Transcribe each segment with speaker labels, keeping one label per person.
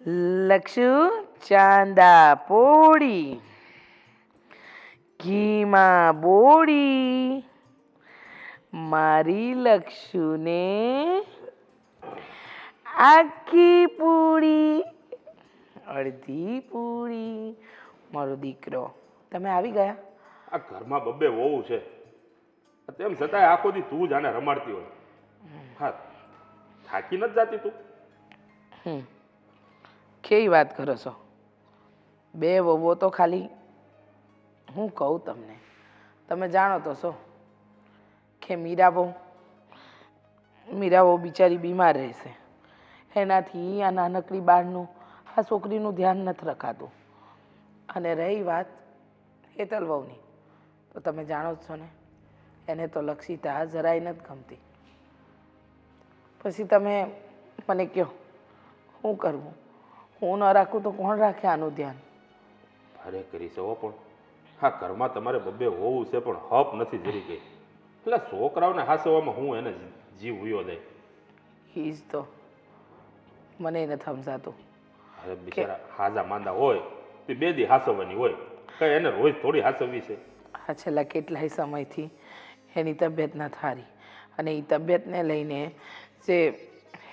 Speaker 1: લક્ષુ ચાંદા પોળી ઘીમાં બોળી મારી લક્ષુને આખી પૂરી અડધી પૂરી. મારો દીકરો, તમે આવી ગયા?
Speaker 2: આ ઘરમાં બબ્બે વહુ છે, તેમ છતાંય આખો દી તું જ આને રમાડતી હોય. હા, થાકી નથી જાતી તું?
Speaker 1: કેવી વાત કરો છો? બે વહુઓ તો ખાલી હું કહું તમને, તમે જાણો તો છો કે મીરા બહુ બિચારી બીમાર રહેશે, એનાથી આ નાનકડી બાળનું આ છોકરીનું ધ્યાન નથી રખાતું. અને રહી વાત હેતલ વહુની, તો તમે જાણો જ છો ને, એને તો લક્ષિતા જરાય નથી ગમતી. પછી તમે મને કહો શું કરવું? હું ન રાખું તો કોણ રાખે આનું ધ્યાન?
Speaker 2: અરે કરી શકો, પણ હા ઘરમાં તમારે બબ્બે હોવું છે, પણ હપ નથી જરી ગઈ. એટલે છોકરાઓને હાસવામાં હું એને જીવ ઉયો દે.
Speaker 1: ઈ જ તો મને નથી સમજાતું.
Speaker 2: અરે બિચારા હાજા માંદા હોય તે બે દી હાસવવાની હોય, કઈ એને રોજ થોડી હાસવવી છે?
Speaker 1: આ છેલ્લા કેટલાય સમયથી એની તબિયત ન થારી, અને એ તબિયતને લઈને જે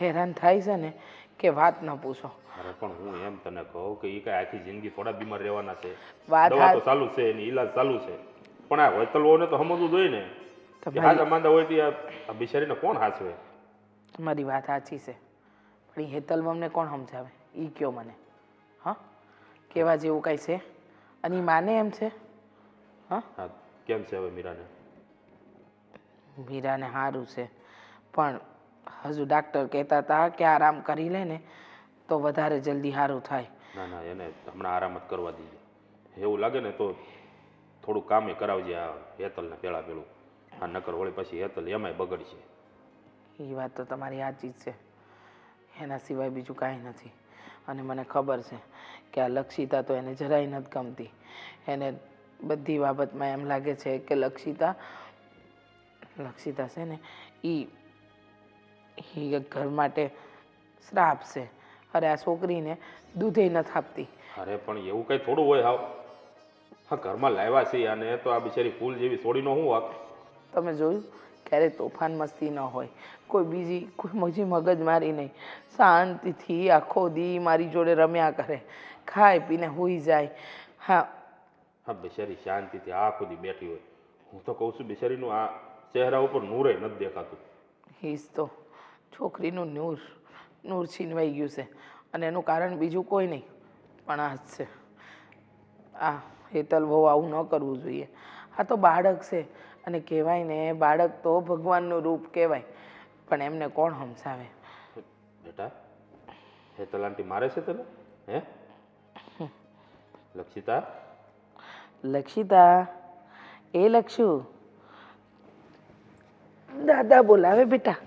Speaker 1: હેરાન થાય છે ને કે વાત ન પૂછો.
Speaker 2: અરે પણ હું એમ તને કહું કે એ કઈ આખી જિંદગી થોડા બીમાર રહેવાના છે?
Speaker 1: વાત
Speaker 2: દવા તો ચાલુ છે, એની ઈલાજ ચાલુ છે, પણ આ હોયતલઓને તો સમજવું જોઈએ ને કે હાજા માંદા હોય તે આ બિચારીને કોણ હાચવે?
Speaker 1: તમારી વાત સાચી છે, પણ એ હેતલ અમને કોણ સમજાવે? એ કયો મને. હા, કેવા જેવું કાંઈ છે? અને એ માને એમ છે? હા,
Speaker 2: કેમ છે હવે મીરાને?
Speaker 1: મીરાને સારું છે, પણ હજુ ડાક્ટર કહેતા હતા કે આરામ કરી લે ને તો વધારે જલ્દી સારું થાય.
Speaker 2: ના ના, એને હમણાં આરામ જ કરવા દઈએ. એવું લાગે ને તો થોડું કામે કરાવજે આ હેતલને પેલા પેલું. આ નકર વળી પછી હેતલ એમાંય બગડશે.
Speaker 1: એ વાત તો તમારી સાચી જ છે, એના સિવાય બીજું કાંઈ નથી. અને મને ખબર છે કે આ લક્ષિતા તો એને જરાય નથી ગમતી. એને બધી બાબતમાં એમ લાગે છે કે લક્ષિતા છે ને એ ઘર માટે શ્રાપ છે. અરે આ છોકરીને દૂધે નથી આપતી.
Speaker 2: અરે પણ એવું કંઈ થોડું હોય હાવ. હા ઘરમાં લાવ્યા છે અને તો આ બિચારી ફૂલ જેવી છોડીનો શું વાક?
Speaker 1: તમે જોયું ક્યારે તોફાન મસ્તી ન હોય, કોઈ બીજી કોઈ મગજ મારી નહીં, શાંતિથી આખો દી મારી જોડે રમ્યા કરે, ખાય પીને સૂઈ જાય. હા
Speaker 2: હા બિચારી શાંતિથી આખો દી બેઠી હોય. હું તો કહું છું બિચારીનું આ ચહેરા ઉપર નૂરે નથી દેખાતું.
Speaker 1: હીજ તો છોકરીનું નૂર છીનવાઈ ગયું છે, અને એનું કારણ બીજું કોઈ નહીં પણ આ જ છે. આ હેતલ બહુ આવું ન કરવું જોઈએ. આ તો બાળક છે, અને કહેવાય ને બાળક તો ભગવાનનું રૂપ કહેવાય, પણ એમને કોણ સમજાવે?
Speaker 2: બેટા, હેતલ આંટી મારે છે તને? હે લક્ષિતા?
Speaker 1: લક્ષિતા, એ લક્ષુ, દાદા બોલાવે બેટા.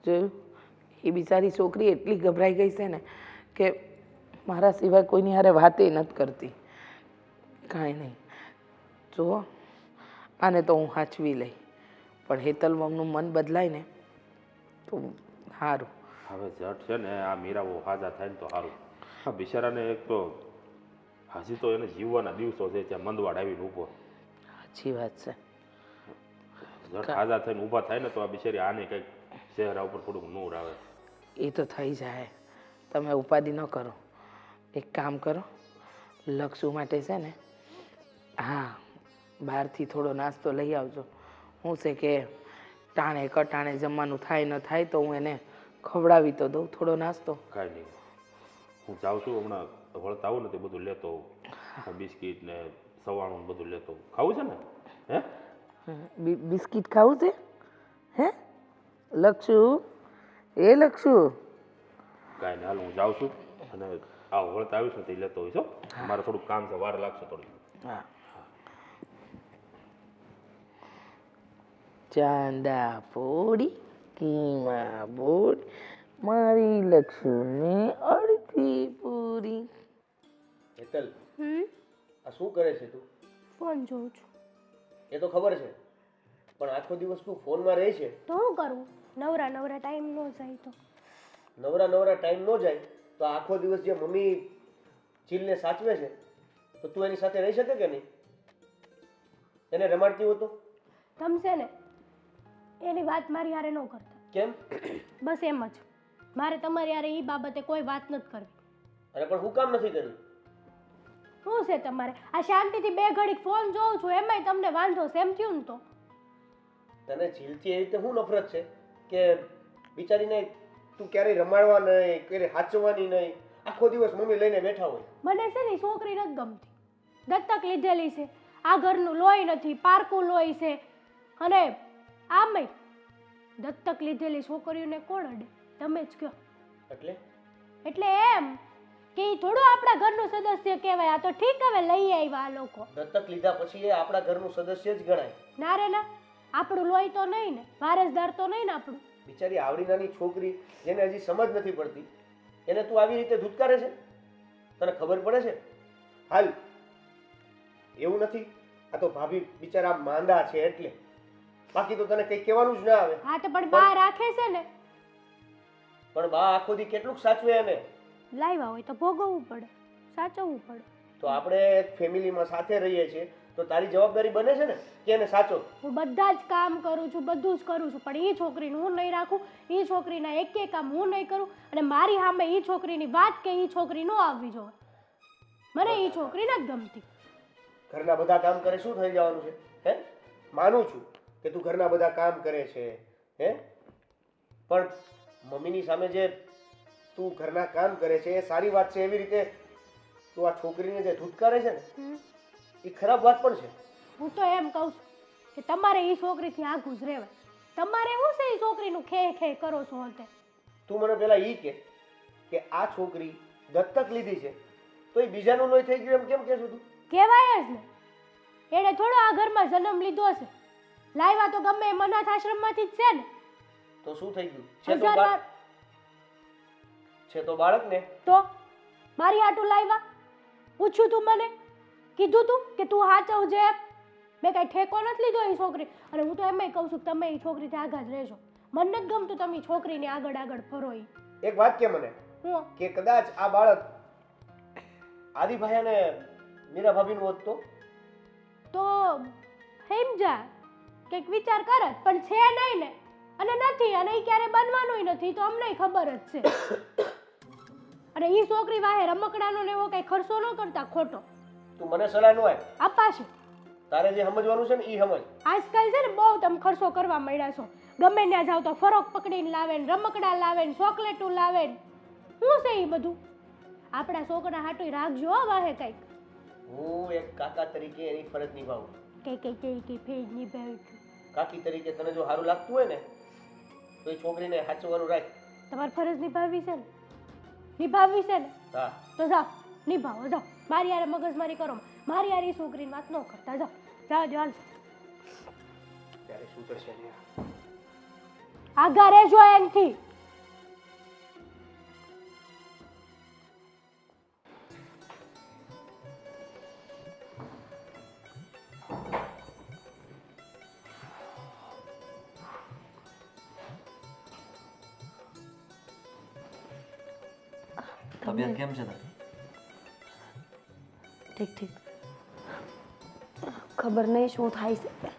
Speaker 1: જોયું, એ બિચારી છોકરી એટલી ગભરાઈ ગઈ છે ને કે મારા સિવાય કોઈની હારે વાતે નથી કરતી. કાંઈ નહીં, જુઓ આને તો હું સાચવી લઈ, પણ હેતલ મમનું મન બદલાય ને તો સારું.
Speaker 2: હવે જટ છે ને આ મીરાઓ હાજા થાય ને તો સારું. હા બિચારાને એક તો હજી તો એને જીવવાના દિવસો છે, ત્યાં મંદવાડ આવીને ઊભો.
Speaker 1: સાચી વાત છે.
Speaker 2: જટ હાજા થઈને ઊભા થાય ને તો આ બિચારી આને કંઈક ચહેરા ઉપર થોડુંક નૂર આવે.
Speaker 1: એ તો થઈ જાય, તમે ઉપાધિ ન કરો. એક કામ કરો, લક્ષુ માટે છે ને હા બહારથી થોડો નાસ્તો લઈ આવજો. શું છે કે ટાણે કટાણે જમવાનું થાય ન થાય તો હું એને ખવડાવી તો દઉં થોડો નાસ્તો.
Speaker 2: કાંઈ નહીં, હું જાઉં છું હમણાં વળતા આવું ને તે બધું લેતો હોઉં. બિસ્કીટ ને સવાણું બધું લેતો હોઉં. ખાવું છે ને?
Speaker 1: બિસ્કિટ ખાવું છે? હે લક્ષુ, એ લક્ષુ?
Speaker 2: કાંઈ નહીં, હાલ હું જાઉં છું અને વળતા આવીશ ને તે લેતો હોઈશ. હો મારે થોડુંક કામ છે, વાર લાગશે થોડી.
Speaker 1: હા. ચાંદા પોળી ઘીમાં બોળી મારી લક્ષ્મીને અડધી પૂરી.
Speaker 3: હેતલ, આ શું કરે છે તું?
Speaker 4: ફોન જોઉં છું.
Speaker 3: એ તો ખબર છે, પણ આખો દિવસ તું ફોનમાં રહે છે
Speaker 4: તો શું કરવું? નવરા ટાઈમ ન જાય તો.
Speaker 3: નવરા ટાઈમ ન જાય તો આખો દિવસ જે મમ્મી ચીલને સાચવે છે તો તું એની સાથે રહી શકે કે નહીં? એને રમાડતી હો તો
Speaker 4: તમે છે ને એની વાત મારી હારે ન કરતા.
Speaker 3: કેમ?
Speaker 4: બસ એમ જ. મારે તમારી હારે એ બાબતે કોઈ વાત નથી કરવી.
Speaker 3: અરે પણ હું કામ નથી કર્યું?
Speaker 4: શું છે તમારે? આ શાંતિથી બે ઘડી ફોન જોઉં છું એમાંય તમને વાંધો છે એમ થયું ને તો?
Speaker 3: તને ચીલથી એવી રીતે શું નફરત છે કે બિચારીને તું ક્યારેય રમાડવા નહીં, ક્યારેય હાચવવાની નહીં, આખો દિવસ મમ્મી લઈને બેઠા હોય?
Speaker 4: મને છે ને ઈ છોકરી નથી ગમતી. દત્તક લીધેલી છે, આ ઘરનું લોહી નથી, પારકું લોહી છે. અને આમય દત્તક લીધેલી છોકરીઓને કોણ અડે? તમે જ કહો.
Speaker 3: એટલે
Speaker 4: એટલે એમ કે ઈ થોડું આપણા ઘરનું સદસ્ય કહેવાય. આ તો ઠીક હવે લઈ આવ્યા આ લોકો.
Speaker 3: દત્તક લીધા પછી એ આપણા ઘરનું સદસ્ય જ ગણાય.
Speaker 4: ના રે ના, આપણું લોહી તો નહીં ને, વારસદાર તો નહીં ને આપણું.
Speaker 3: બિચારી આવડી નાની છોકરી જેને હજી સમજ નથી પડતી એને તું આવી રીતે ધૂતકારે છે? તને ખબર પડે છે? હાલ એવું નથી, આ તો ભાભી બિચારા માંદા છે એટલે, બાકી તો તને કંઈ કહેવાનું જ ના આવે.
Speaker 4: હા તો પણ બા રાખે છે ને.
Speaker 3: પણ બા આખો દી કેટલું સાચવે એને?
Speaker 4: લાવ્યા હોય તો ભોગવવું પડે, સાચવવું પડે.
Speaker 3: તો આપણે ફેમિલીમાં સાથે રહીએ છીએ તો તારી જવાબદારી બને છે ને કે એને સાચો.
Speaker 4: હું બધા જ કામ કરું છું, બધું જ કરું છું, પણ એ છોકરીને હું નહીં રાખું, એ છોકરીના એક કામ હું નહીં કરું, અને મારી સામે એ છોકરીની વાત કે એ છોકરી ન આવવી જોઈએ. મને એ છોકરી નથી ગમતી.
Speaker 3: ઘરના બધા કામ કરે શું થઈ જવાનું છે? હે, માનું છું કે તું ઘરના બધા કામ કરે છે, હે, પણ મમ્મીની સામે જે તું ઘરના કામ કરે છે એ સારી વાત છે. એવી રીતે તું આ છોકરીને જે ધૂતકારે છે ને એ ખરાબ વાત પણ છે.
Speaker 4: હું તો એમ કહું છું કે તમારે એ છોકરીથી આઘું જ રહેવાય. તમારે શું છે એ છોકરીનું ખે ખે કરો છો અંતે?
Speaker 3: તું મને પેલા ઈ કે આ છોકરી દત્તક લીધી છે તો એ બીજાનું લોહી થઈ ગયું એમ કેમ કહેશું તું?
Speaker 4: કહેવાય જ ને, એણે થોડો આ ઘરમાં જન્મ લીધો છે. લાવ્યા તો ગમે એમ અનાથ આશ્રમમાંથી જ છે ને.
Speaker 3: તો શું થઈ ગયું? છે તો બાળક ને.
Speaker 4: તો મારી આટું લાવ્યા? પૂછ્યું તું મને? કીધું તું કે તું હાચવજે? મેં કઈ ઠેકો નથી લીધો એ છોકરી. અને હું તો એમ કહું છું કે તમે એ છોકરીથી આગળ જ રહેજો. મને નથી ગમતું તમે છોકરીને આગળ આગળ ફરો.
Speaker 3: એક વાત કે મને
Speaker 4: હું
Speaker 3: કે કદાચ આ બાળક આદિભાઈ અને મીરા ભાભીનું હોત
Speaker 4: તો સમજા કંઈક વિચાર કરત, પણ છે નહીં ને, અને નથી, અને એ ક્યારે બનવાનુંય નથી, તો અમને ખબર જ છે. અને એ છોકરી વાહે રમકડાનો ને એવો કઈ ખર્ચો ન કરતા ખોટો.
Speaker 3: તું મને સલાહ ન
Speaker 4: અપાશે.
Speaker 3: તારે જે સમજવાનું છે ને એ સમજ.
Speaker 4: આજકાલ છે ને બહુ તમે ખર્ચો કરવા માંડ્યા છો. ગમે ત્યાં જાવ તો ફરોક પકડીને લાવે ને, રમકડા લાવે ને, ચોકલેટો લાવે ને. શું છે એ બધું? આપણા છોકરા હાટું રાખજો હો વાહે કંઈક.
Speaker 3: હું એક કાકા તરીકે એની ફરજ નિભાવું.
Speaker 4: કઈ ફેજ નિભાવી.
Speaker 3: કાકી તરીકે તને જો સારું લાગતું હોય ને તો એ છોકરીને સાચવવાનું રાખ.
Speaker 4: તમારી ફરજ નિભાવવી છે ને? નિભાવવી છે ને?
Speaker 3: હા
Speaker 4: તો જાઓ, નિભાવો, જાઓ. મારી યાર મગજમારી કરો, મારી યાર એ છોકરીની વાત ન કરતા. જાઓ, જાઓ જો. હાલ
Speaker 3: ત્યારે શું થશે ને?
Speaker 4: આગા રહેજો એનથી.
Speaker 5: તબિયત કેમ છે તારી?
Speaker 6: ઠીક ઠીક. ખબર નહીં શું થાય છે,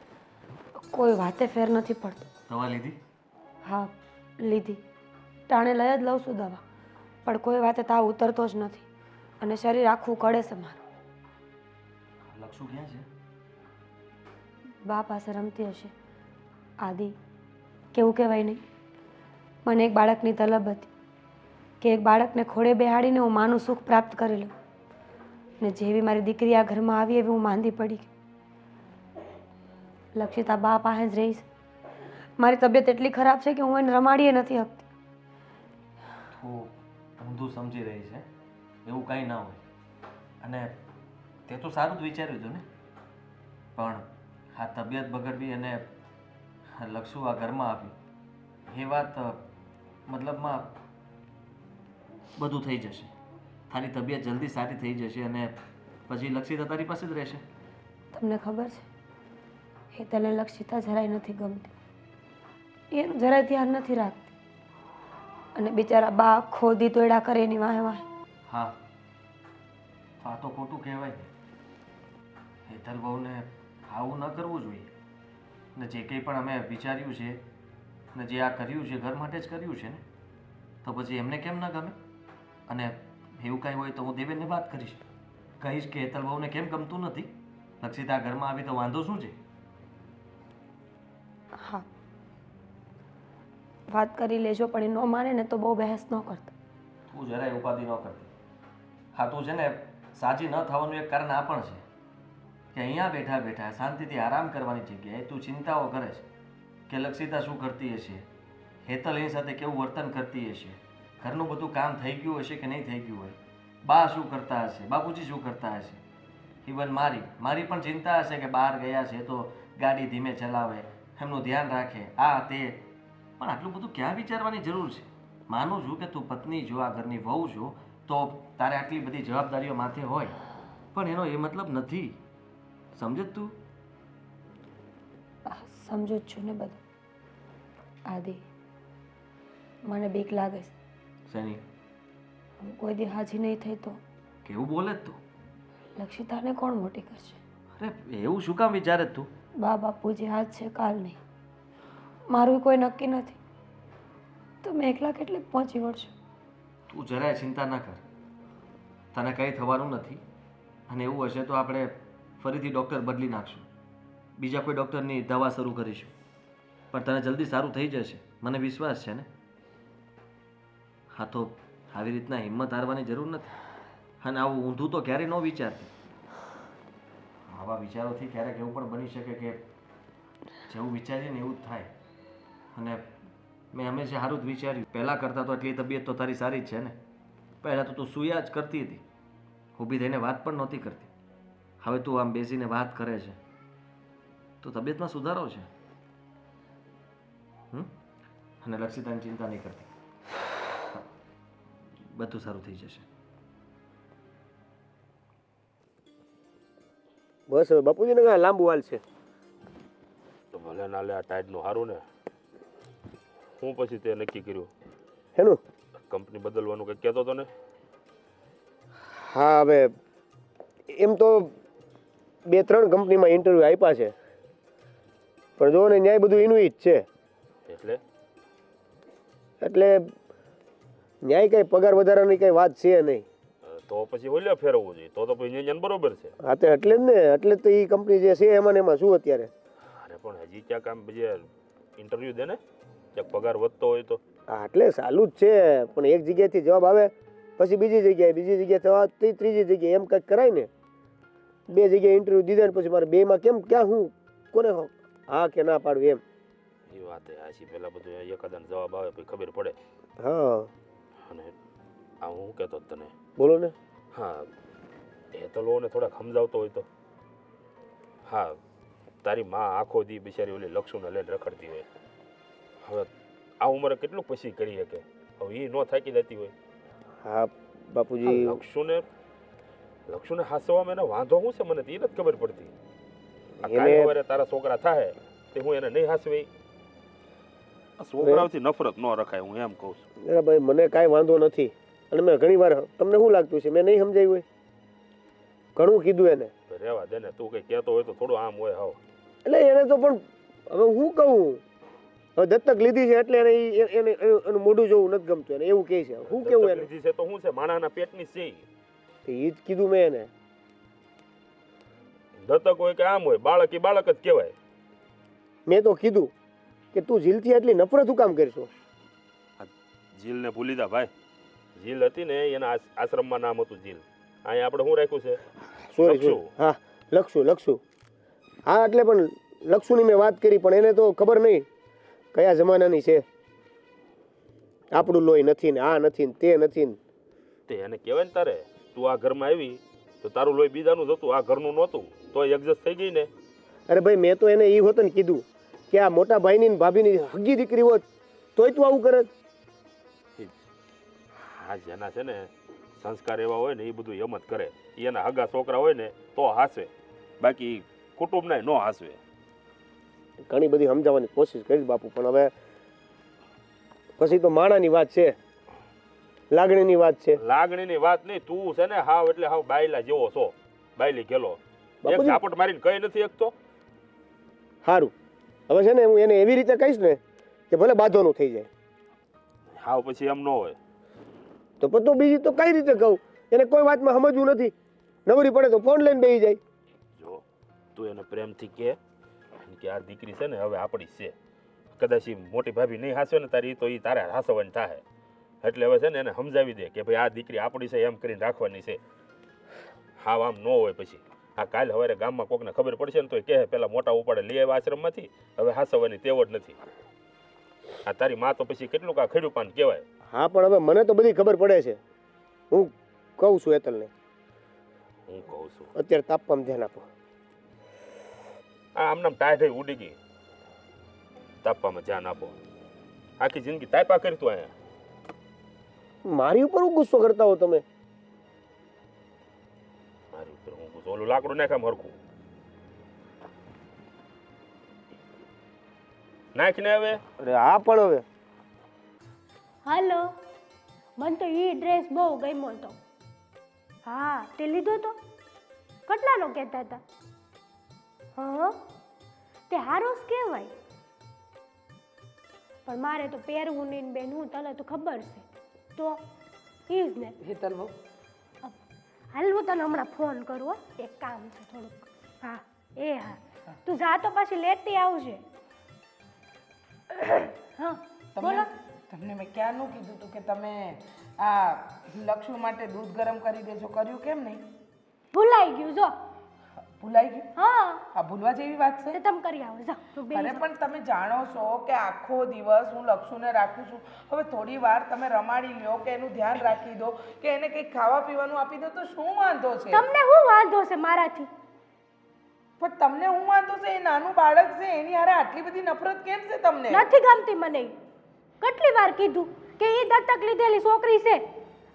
Speaker 6: કોઈ વાતે ફેર નથી પડતો.
Speaker 5: દવા લીધી?
Speaker 6: હા લીધી, ટાણે લઈ જ લઉં છું દવા, પણ કોઈ વાતે તાવ ઉતરતો જ નથી અને શરીર આખું કળે છે મારું.
Speaker 5: લક્ષુ ક્યાં છે?
Speaker 6: બા પાસે રમતી હશે. આદિ, કેવું કહેવાય નહીં, મને એક બાળકની તલબ હતી કે એક બાળકને ખોળે બેહાડીને હું માનું સુખ પ્રાપ્ત કરી લઉં. ને જેવી મારી દીકરી આ ઘરમાં આવી એવી હું માંદી પડી ગઈ. લક્ષિતા બા પાસે જ રહીશ. મારી તબિયત એટલી ખરાબ છે કે હું એને રમાડીએ નથી શકતી.
Speaker 5: તું ઊંધું સમજી રહી છે, એવું કંઈ ના હોય. અને તે તો સારું જ વિચાર્યું હતું ને, પણ આ તબિયત બગડવી અને લક્ષુ આ ઘરમાં આવી એ વાત મતલબમાં બધું થઈ જશે. તારી તબિયત જલ્દી સારી થઈ જશે અને પછી લક્ષિતા તારી પાસે જ રહેશે.
Speaker 6: તમને ખબર છે એ તને લક્ષિતા જરાય નથી ગમતી, એનું જરાય ધ્યાન નથી રાખતી. અને બિચારા બા આખો દી તોયડા કરે એની વાહે વાહે.
Speaker 5: હા, આ તો ખોટું કહેવાય ને. હેતલ બહુને આવું ન કરવું જોઈએ. ને જે કંઈ પણ અમે વિચાર્યું છે ને જે આ કર્યું છે ઘર માટે જ કર્યું છે ને, તો પછી એમને કેમ ન ગમે? અને એવું કાંઈ હોય તો હું દેવેનને વાત કરીશ, કહીશ કે હેતલ બહુને કેમ ગમતું નથી, લક્ષિતા ઘરમાં આવી તો વાંધો શું છે?
Speaker 6: હા, વાત કરી લેજો, પણ એ ન માને ને તો બહુ બહેસ ન કરતા.
Speaker 5: તું જરાય ઉપાધિ ન કરતી. હા, તું છે ને સાજી ન થવાનું એક કારણ આ પણ છે કે અહીંયા બેઠા બેઠા શાંતિથી આરામ કરવાની જગ્યાએ તું ચિંતાઓ કરે છે કે લક્ષિતા શું કરતી હશે, હેતલ એની સાથે કેવું વર્તન કરતી હશે, ઘરનું બધું કામ થઈ ગયું હશે કે નહીં થઈ ગયું હોય, બા શું કરતા હશે, બાપુજી શું કરતા હશે, ઇવન મારી પણ ચિંતા હશે કે બહાર ગયા છે તો ગાડી ધીમે ચલાવે, એમનું ધ્યાન રાખે, આ તે. પણ આટલું બધું ક્યાં વિચારવાની જરૂર છે? માનું છું કે તું પત્ની જો, આ ઘરની વહુ છો, તો તારે આટલી બધી જવાબદારીઓ માથે હોય, પણ એનો એ મતલબ નથી. સમજે તું?
Speaker 6: સમજુ જ છું ને બધું. આદિ, મને બીક લાગે છે.
Speaker 5: શેની?
Speaker 6: કોઈ દી હાજી નહીં થઈ તો
Speaker 5: કેવું બોલે તું?
Speaker 6: લક્ષિતાને કોણ મોટી કરશે?
Speaker 5: અરે એવું શું કામ વિચારે તું?
Speaker 6: બા બાપુજી આજ છે કાલ નહીં. મારું કોઈ નક્કી નથી. તમે એકલા કેટલીક પહોંચી વળશો?
Speaker 5: તું જરાય ચિંતા ના કર, તને કંઈ થવાનું નથી. અને એવું હશે તો આપણે ફરીથી ડૉક્ટર બદલી નાખશું, બીજા કોઈ ડૉક્ટરની દવા શરૂ કરીશું, પણ તને જલ્દી સારું થઈ જશે, મને વિશ્વાસ છે ને. હા, તો આવી રીતના હિંમત હારવાની જરૂર નથી. અને આવું ઊંધું તો ક્યારેય ન વિચારતી. આવા વિચારોથી ક્યારેક એવું પણ બની શકે કે જેવું વિચારીએ ને એવું જ થાય. અને મેં હંમેશા સારું જ વિચાર્યું. પહેલાં કરતાં તો એટલી તબિયત તો તારી સારી જ છે ને. પહેલાં તો તું સૂયા જ કરતી હતી, ઊભી થઈને વાત પણ નહોતી કરતી. હવે તું આમ બેસીને વાત કરે છે તો તબિયતમાં સુધારો છે. અને લક્ષિતાની ચિંતા નહીં કરતી, બધું સારું થઈ જશે.
Speaker 3: બસ હવે બાપુજીને કાંઈ લાંબુ હાલ છે.
Speaker 2: તો ભલે ના લે, આ ટાઈડનું સારું ને. હું પછી તે નક્કી કર્યું
Speaker 3: હેનું?
Speaker 2: કંપની બદલવાનું કંઈક કહેતો હતો ને?
Speaker 3: હા, હવે એમ તો 2-3 કંપનીમાં ઇન્ટરવ્યૂ આપ્યા છે, પણ જો ને ન્યાય બધું એનું જ છે. એટલે ન્યાય કઈ પગાર વધારાની કઈ વાત છે નહીં.
Speaker 2: તો પછી ઓલ્યા ફેરવવું જોઈએ, તો પછી ઇન્જિન બરોબર છે.
Speaker 3: હા, તો એટલે જ ને, એટલે તો એ કંપની જે છે એમાં ને એમાં શું અત્યારે.
Speaker 2: અરે પણ હજી ક્યાંક આમ બીજે ઇન્ટરવ્યૂ દે ને, ક્યાંક પગાર વધતો હોય તો.
Speaker 3: હા, એટલે ચાલુ જ છે, પણ એક જગ્યાએથી જવાબ આવે પછી બીજી જગ્યાએ ત્રીજી જગ્યાએ એમ કંઈક કરાય ને. 2 જગ્યાએ ઇન્ટરવ્યૂ દીધા ને પછી મારે 2માં કેમ ક્યાં હું કોને હા કે ના પાડવું એમ.
Speaker 2: એ વાત હાચી, પેલા બધું એકાદાનો જવાબ આવે પછી ખબર પડે.
Speaker 3: હા,
Speaker 2: અને આ હું કહેતો તને.
Speaker 3: બોલો ને.
Speaker 2: હા, એ તો લોને થોડાક સમજાવતો હોય તો. હા, તારી માં આખો દી બિચારી ઓલી લક્ષુને લઈને રખડતી હોય. હવે આ ઉંમરે કેટલું પછી કરી શકે? હવે એ ન થાકી જતી હોય.
Speaker 3: હા બાપુજી,
Speaker 2: લક્ષુને હાસવામાં એને વાંધો શું છે? મને તો એ નથી ખબર પડતી. કાલે સવારે તારા છોકરા થાય તે હું એને નહીં હાસવી? છોકરાઓથી નફરત ન રખાય, હું એમ કહું છું.
Speaker 3: અરે ભાઈ, મને કાંઈ વાંધો નથી. અને મેં ઘણી વાર, તમને શું લાગતું છે મેં નહીં સમજાવ્યું હોય? ઘણું કીધું એને.
Speaker 2: રહેવા દે ને, તું કઈ કહેતો હોય તો થોડું આમ હોય. હાવ
Speaker 3: એટલે એને તો પણ હવે હું કહું, હવે દત્તક લીધી છે એટલે એને એનું મોઢું જોવું નથી ગમતું એને, એવું કહે છે. શું કેવું એને?
Speaker 2: લીધી છે તો શું છે? માણાના પેટની છે.
Speaker 3: એ જ કીધું મેં એને.
Speaker 2: દત્તક હોય કે આમ હોય, બાળક એ બાળક જ કહેવાય.
Speaker 3: મેં તો કીધું કે તું જીલથી એટલી નફરત શું કામ કરશો?
Speaker 2: જીલને ભૂલી જા ભાઈ. જીલ હતી ને એના આશ્રમમાં નામ હતું જીલ. અહીંયા આપણે શું રાખ્યું છે?
Speaker 3: સોરી. હા, લક્ષુ. હા, એટલે પણ લક્ષુની મેં વાત કરી, પણ એને તો ખબર નહીં કયા જમાનાની છે. આપણું લોહી નથી ને આ નથી ને તે નથી ને.
Speaker 2: તે એને કહેવાય ને, તારે તું આ ઘરમાં આવી તો તારું લોહી બીજાનું જ હતું, આ ઘરનું નહોતું, તો એડજસ્ટ થઈ ગઈ ને.
Speaker 3: અરે ભાઈ, મેં તો એને એ હોત ને કીધું કે આ મોટા ભાઈની ને ભાભીની હગી દીકરી હોત તોય તું આવું કરે.
Speaker 2: હા, જેના છે ને સંસ્કાર એવા હોય ને એ બધું એમ જ કરે. એના હગા છોકરા હોય ને તો હાસવે, બાકી કુટુંબના ન હાસવે.
Speaker 3: ઘણી બધી સમજાવવાની કોશિશ કરી બાપુ, પણ હવે પછી તો માણાની વાત છે. લાગણીની વાત છે.
Speaker 2: લાગણીની વાત નહીં, તું છે ને હાવ એટલે હાવ બાયલા જેવો છો, બાયલી ગેલો. એક
Speaker 3: બાપુજી.
Speaker 2: ઝાપટ મારીને કઈ નથી શકતો.
Speaker 3: સારું, હવે છે ને હું એને એવી રીતે કહીશ ને કે ભલે બાંધવાનું થઈ જાય.
Speaker 2: હાવ પછી એમ ન હોય.
Speaker 3: તો પછી બીજી તો કઈ રીતે કહું? એને કોઈ વાતમાં સમજવું નથી. નવરી પડે તો ફોન લઈને બેસી જાય.
Speaker 2: જો તું એને પ્રેમથી કે આ દીકરી છે ને હવે આપણી છે, કદાચ ઈ મોટી ભાભી નહીં હાંસવે ને તારી તો એ તારે હાંસવાની થાય. એટલે હવે છે ને એને સમજાવી દે કે ભાઈ આ દીકરી આપણી છે એમ કરીને રાખવાની છે. હાવ આમ ન હોય પછી. આ કાલ સવારે ગામમાં કોકને ખબર પડશે ને તો એ કહે પેલા મોટા ઉપાડે લઈ આવ્યા આશ્રમમાંથી, હવે હાંસવાની તેવ જ નથી. આ તારી માં તો પછી કેટલું આ ખેડૂ પાન કહેવાય.
Speaker 3: હા, પણ હવે મને તો બધી ખબર પડે છે. હું કહું છું હેતલને,
Speaker 2: હું કહું છું
Speaker 3: અત્યારે તાપવામાં ધ્યાન આપો.
Speaker 2: આ આમનામ ટાઢ ઉડી ગઈ, તાપવામાં ધ્યાન આપો. આખી જિંદગી તાપા કરી તું અહીંયા.
Speaker 3: મારી ઉપર હું ગુસ્સો કરતા હો તમે?
Speaker 2: મારી ઉપર હું ગુસ્સો, ઓલું લાકડું નાખ આમ હરખું નાખીને હવે.
Speaker 3: અરે હા, પણ હવે
Speaker 4: હાલો, મને તો એ ડ્રેસ બહુ ગમ્યો હતો. હા, તે લીધો તો કેટલાનો કહેતા હતા? હા, તે હારો જ કહેવાય. પણ મારે તો પહેરવું નહીં બેન, હું તને તો ખબર છે. તો ઈ જ ને.
Speaker 1: હેતલ બહુ
Speaker 4: હાલ હું તને હમણાં ફોન કરું હો, એક કામ છે થોડુંક. હા એ હા, તું જા તો પાછી લેતી આવજે. હા બોલો.
Speaker 1: તમને મેં ક્યારનું કીધું હતું કે તમે આ લક્ષ્મી માટે દૂધ ગરમ કરી દેજો, કર્યું કેમ નહીં?
Speaker 4: ભૂલાઈ ગયું જો.
Speaker 1: ભૂલાઈ ગયું?
Speaker 4: હા,
Speaker 1: આ ભૂલવા જેવી વાત છે?
Speaker 4: તે તમે કરી આવો જા. તું બેસી
Speaker 1: અરે
Speaker 4: જા.
Speaker 1: પણ તમે જાણો છો કે આખો દિવસ હું લક્ષુને રાખું છું. હવે થોડી વાર તમે રમાડી લ્યો કે એનું ધ્યાન રાખી દો કે એને કંઈક ખાવા પીવાનું આપી દો તો શું વાંધો છે?
Speaker 4: તમને શું વાંધો છે મારાથી?
Speaker 1: પણ તમને હું વાંધો છે? એ નાનું બાળક છે, એની હારે આટલી બધી નફરત કેમ છે તમને?
Speaker 4: નથી ગમતી મને ઈ. કેટલી વાર કીધું કે એ દત્તક લીધેલી છોકરી છે,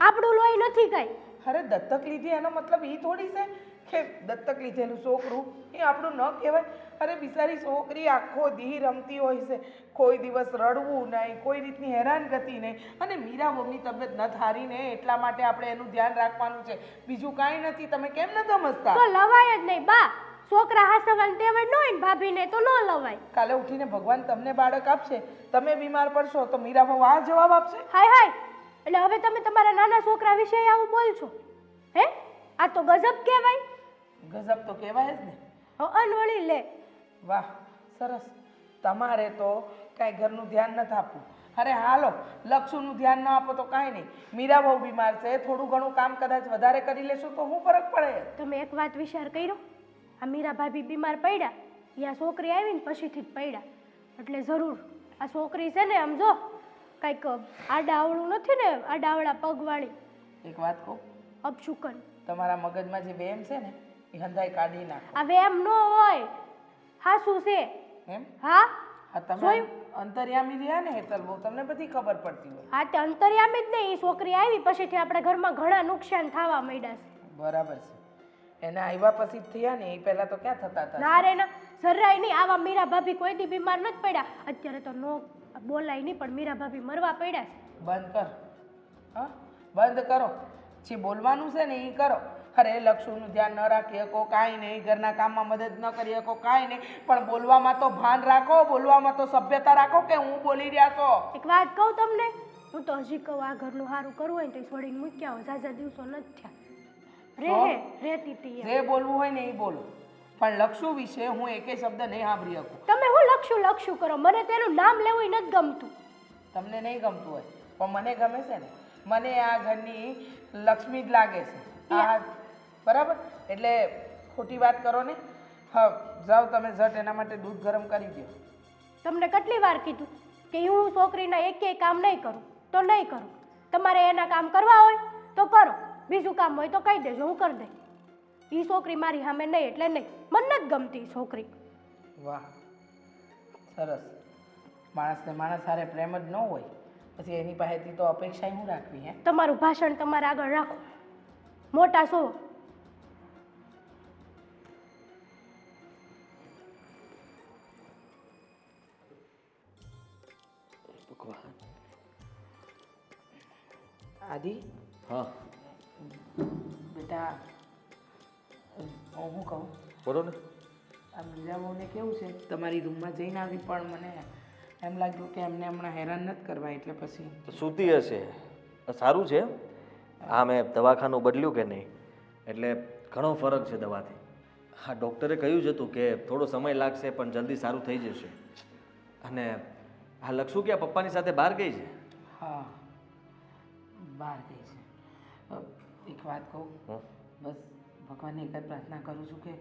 Speaker 4: આપણું લોહી નથી કાંઈ.
Speaker 1: અરે દત્તક લીધી એનો મતલબ એ થોડી છે કે દત્તક લીધેલું છોકરું એ આપણું ન કહેવાય. અરે બિચારી છોકરી આખો દી રમતી હોય છે, કોઈ દિવસ રડવું નહીં, કોઈ રીતની હેરાનગતિ નહીં. અને મીરા મમ્મી તબિયત ન થારી ને એટલા માટે આપણે એનું ધ્યાન રાખવાનું છે, બીજું કાંઈ નથી. તમે કેમ ન સમજતા?
Speaker 4: તો લવાય જ નહીં બા. છોકરા હાસવાની ટેવ ન હોય ને ભાભીને તો ન લવાય.
Speaker 1: કાલે ઉઠીને ભગવાન તમને બાળક આપશે, તમે બીમાર પડશો તો મીરા બહુ આ જવાબ આપશે?
Speaker 4: હાય હાય, એટલે હવે તમે તમારા નાના છોકરા વિશે આવું બોલ છો? હે, આ તો ગજબ કહેવાય.
Speaker 1: ગજબ તો કહેવાય જ ને.
Speaker 4: અનવળી લે.
Speaker 1: વાહ, સરસ. તમારે તો કાંઈ ઘરનું ધ્યાન નથી આપવું. અરે હાલો, લક્ષુનું ધ્યાન ન આપો તો કાંઈ નહીં. મીરા બહુ બીમાર છે, થોડું ઘણું કામ કદાચ વધારે કરી લેશો તો શું ફરક પડે?
Speaker 4: તમે એક વાત વિચાર કર્યો? આ મીરા ભાભી બીમાર પડ્યા, યા છોકરી આવીને પછીથી જ પડ્યા, એટલે જરૂર આ છોકરી છે ને આમ જો કાંઈક આડાવળું નથી ને, આડાવળા પગવાળી.
Speaker 1: એક વાત કહું,
Speaker 4: અપશુકન.
Speaker 1: તમારા મગજમાં જે વેમ છે ને એ હંધાઈ કાઢી નાખો.
Speaker 4: હવે એમ ન હોય, હાસું છે.
Speaker 1: એમ?
Speaker 4: હા
Speaker 1: હા, તમે
Speaker 4: જોયું?
Speaker 1: અંતર્યામી રહ્યા ને હેતલ બહુ, તમને બધી ખબર પડતી હોય.
Speaker 4: હા, તે અંતર્યામી જ નહીં. એ છોકરી આવી પછીથી આપણે ઘરમાં ઘણા નુકસાન થવા માંડ્યા છે.
Speaker 1: બરાબર છે. એને આવ્યા પછી જ થયા ને, એ પહેલા તો ક્યાં થતા હતા?
Speaker 4: ના રે ના, જરાય નહીં. આવા મીરા ભાભી કોઈ દી બીમાર નથી પડ્યા. અત્યારે તો નો બોલાય નહીં, પણ મીરા ભાભી મરવા પડ્યા છે.
Speaker 1: બંધ કર. હા, બંધ કરો. જે બોલવાનું છે ને એ કરો. અરે લક્ષુનું ધ્યાન ન રાખી શકો કાંઈ નહીં, ઘરના કામમાં મદદ ન કરી શકો કાંઈ નહીં, પણ બોલવામાં તો ભાન રાખો, બોલવામાં તો સભ્યતા રાખો કે હું બોલી રહ્યા છો.
Speaker 4: એક વાત કહું તમને, હું તો હજી કહું આ ઘરનું સારું કરવું હોય ને તો છોડીને મૂક્યા હોય. ઝાઝા દિવસો નથી થયા. રહેતી હતી.
Speaker 1: જે બોલવું હોય ને એ બોલો, પણ લક્ષુ વિશે હું એકે શબ્દ નહીં સાંભળી શકું.
Speaker 4: તમે હું લક્ષું કરો? મને તેનું નામ લેવું નથી ગમતું.
Speaker 1: તમને નહીં ગમતું હોય પણ મને ગમે છે ને. મને આ ઘરની લક્ષ્મી જ લાગે છે. હા, બરાબર. એટલે ખોટી વાત કરો ને. હા, જાઓ તમે ઝટ એના માટે દૂધ ગરમ કરી દો.
Speaker 4: તમને કેટલી વાર કીધું કે હું છોકરીના એકેય કામ નહીં કરું તો નહીં કરું. તમારે એના કામ કરવા હોય તો કરો, બીજું કામ હોય તો કહી દેજો, હું કરી દઈ. એ છોકરી મારી સામે નહીં એટલે નહીં. મને નથી ગમતી છોકરી.
Speaker 1: વાહ, સરસ. માણસને માણસ હારે પ્રેમ જ ન હોય પછી એની પાસેથી તો અપેક્ષા શું રાખવી? હે,
Speaker 4: તમારું ભાષણ તમારે આગળ રાખો. મોટા છો.
Speaker 1: આદિ
Speaker 5: હા
Speaker 1: બેટા હું કહું
Speaker 5: બોલો ને.
Speaker 1: આ મીરાબોને કેવું છે તમારી રૂમમાં જઈને આવી પણ મને એમ લાગ્યું કે એમને હમણાં હેરાન નથી કરવા એટલે પછી
Speaker 5: સૂતી હશે. સારું છે. હા મેં દવાખાનું બદલ્યું કે નહીં એટલે ઘણો ફરક છે દવાથી. હા ડૉક્ટરે કહ્યું જ હતું કે થોડો સમય લાગશે પણ જલ્દી સારું થઈ જશે. અને હા લક્ષુ ક્યાં પપ્પાની સાથે બહાર ગઈ છે?
Speaker 1: હા બહાર ગઈ છે. એક વાત કહું
Speaker 5: હં?
Speaker 1: બસ ભગવાનને એક જ પ્રાર્થના કરું છું કે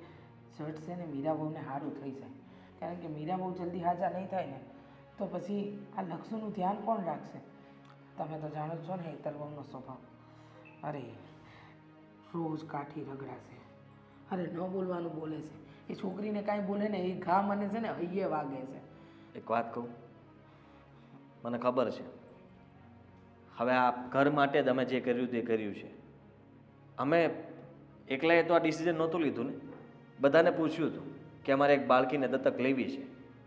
Speaker 1: ઝટ છે ને મીરા બહુને સારું થઈ જાય. કારણ કે મીરા બહુ જલ્દી હાજા નહીં થાય ને તો પછી આ લક્ષુનું ધ્યાન કોણ રાખશે? તમે તો જાણો જ છો ને હેતલ બહુનો સ્વભાવ. અરે રોજ કાઠી રગડાશે. અરે ન બોલવાનું બોલે છે. એ છોકરીને કાંઈ બોલે ને એ ઘા મને છે ને હૈયે વાગે છે.
Speaker 5: એક વાત કહું, મને ખબર છે હવે આ ઘર માટે જ અમે જે કર્યું તે કર્યું છે. અમે એકલાએ તો આ ડિસિઝન નહોતું લીધું ને, બધાને પૂછ્યું હતું કે અમારે એક બાળકીને દત્તક લેવી છે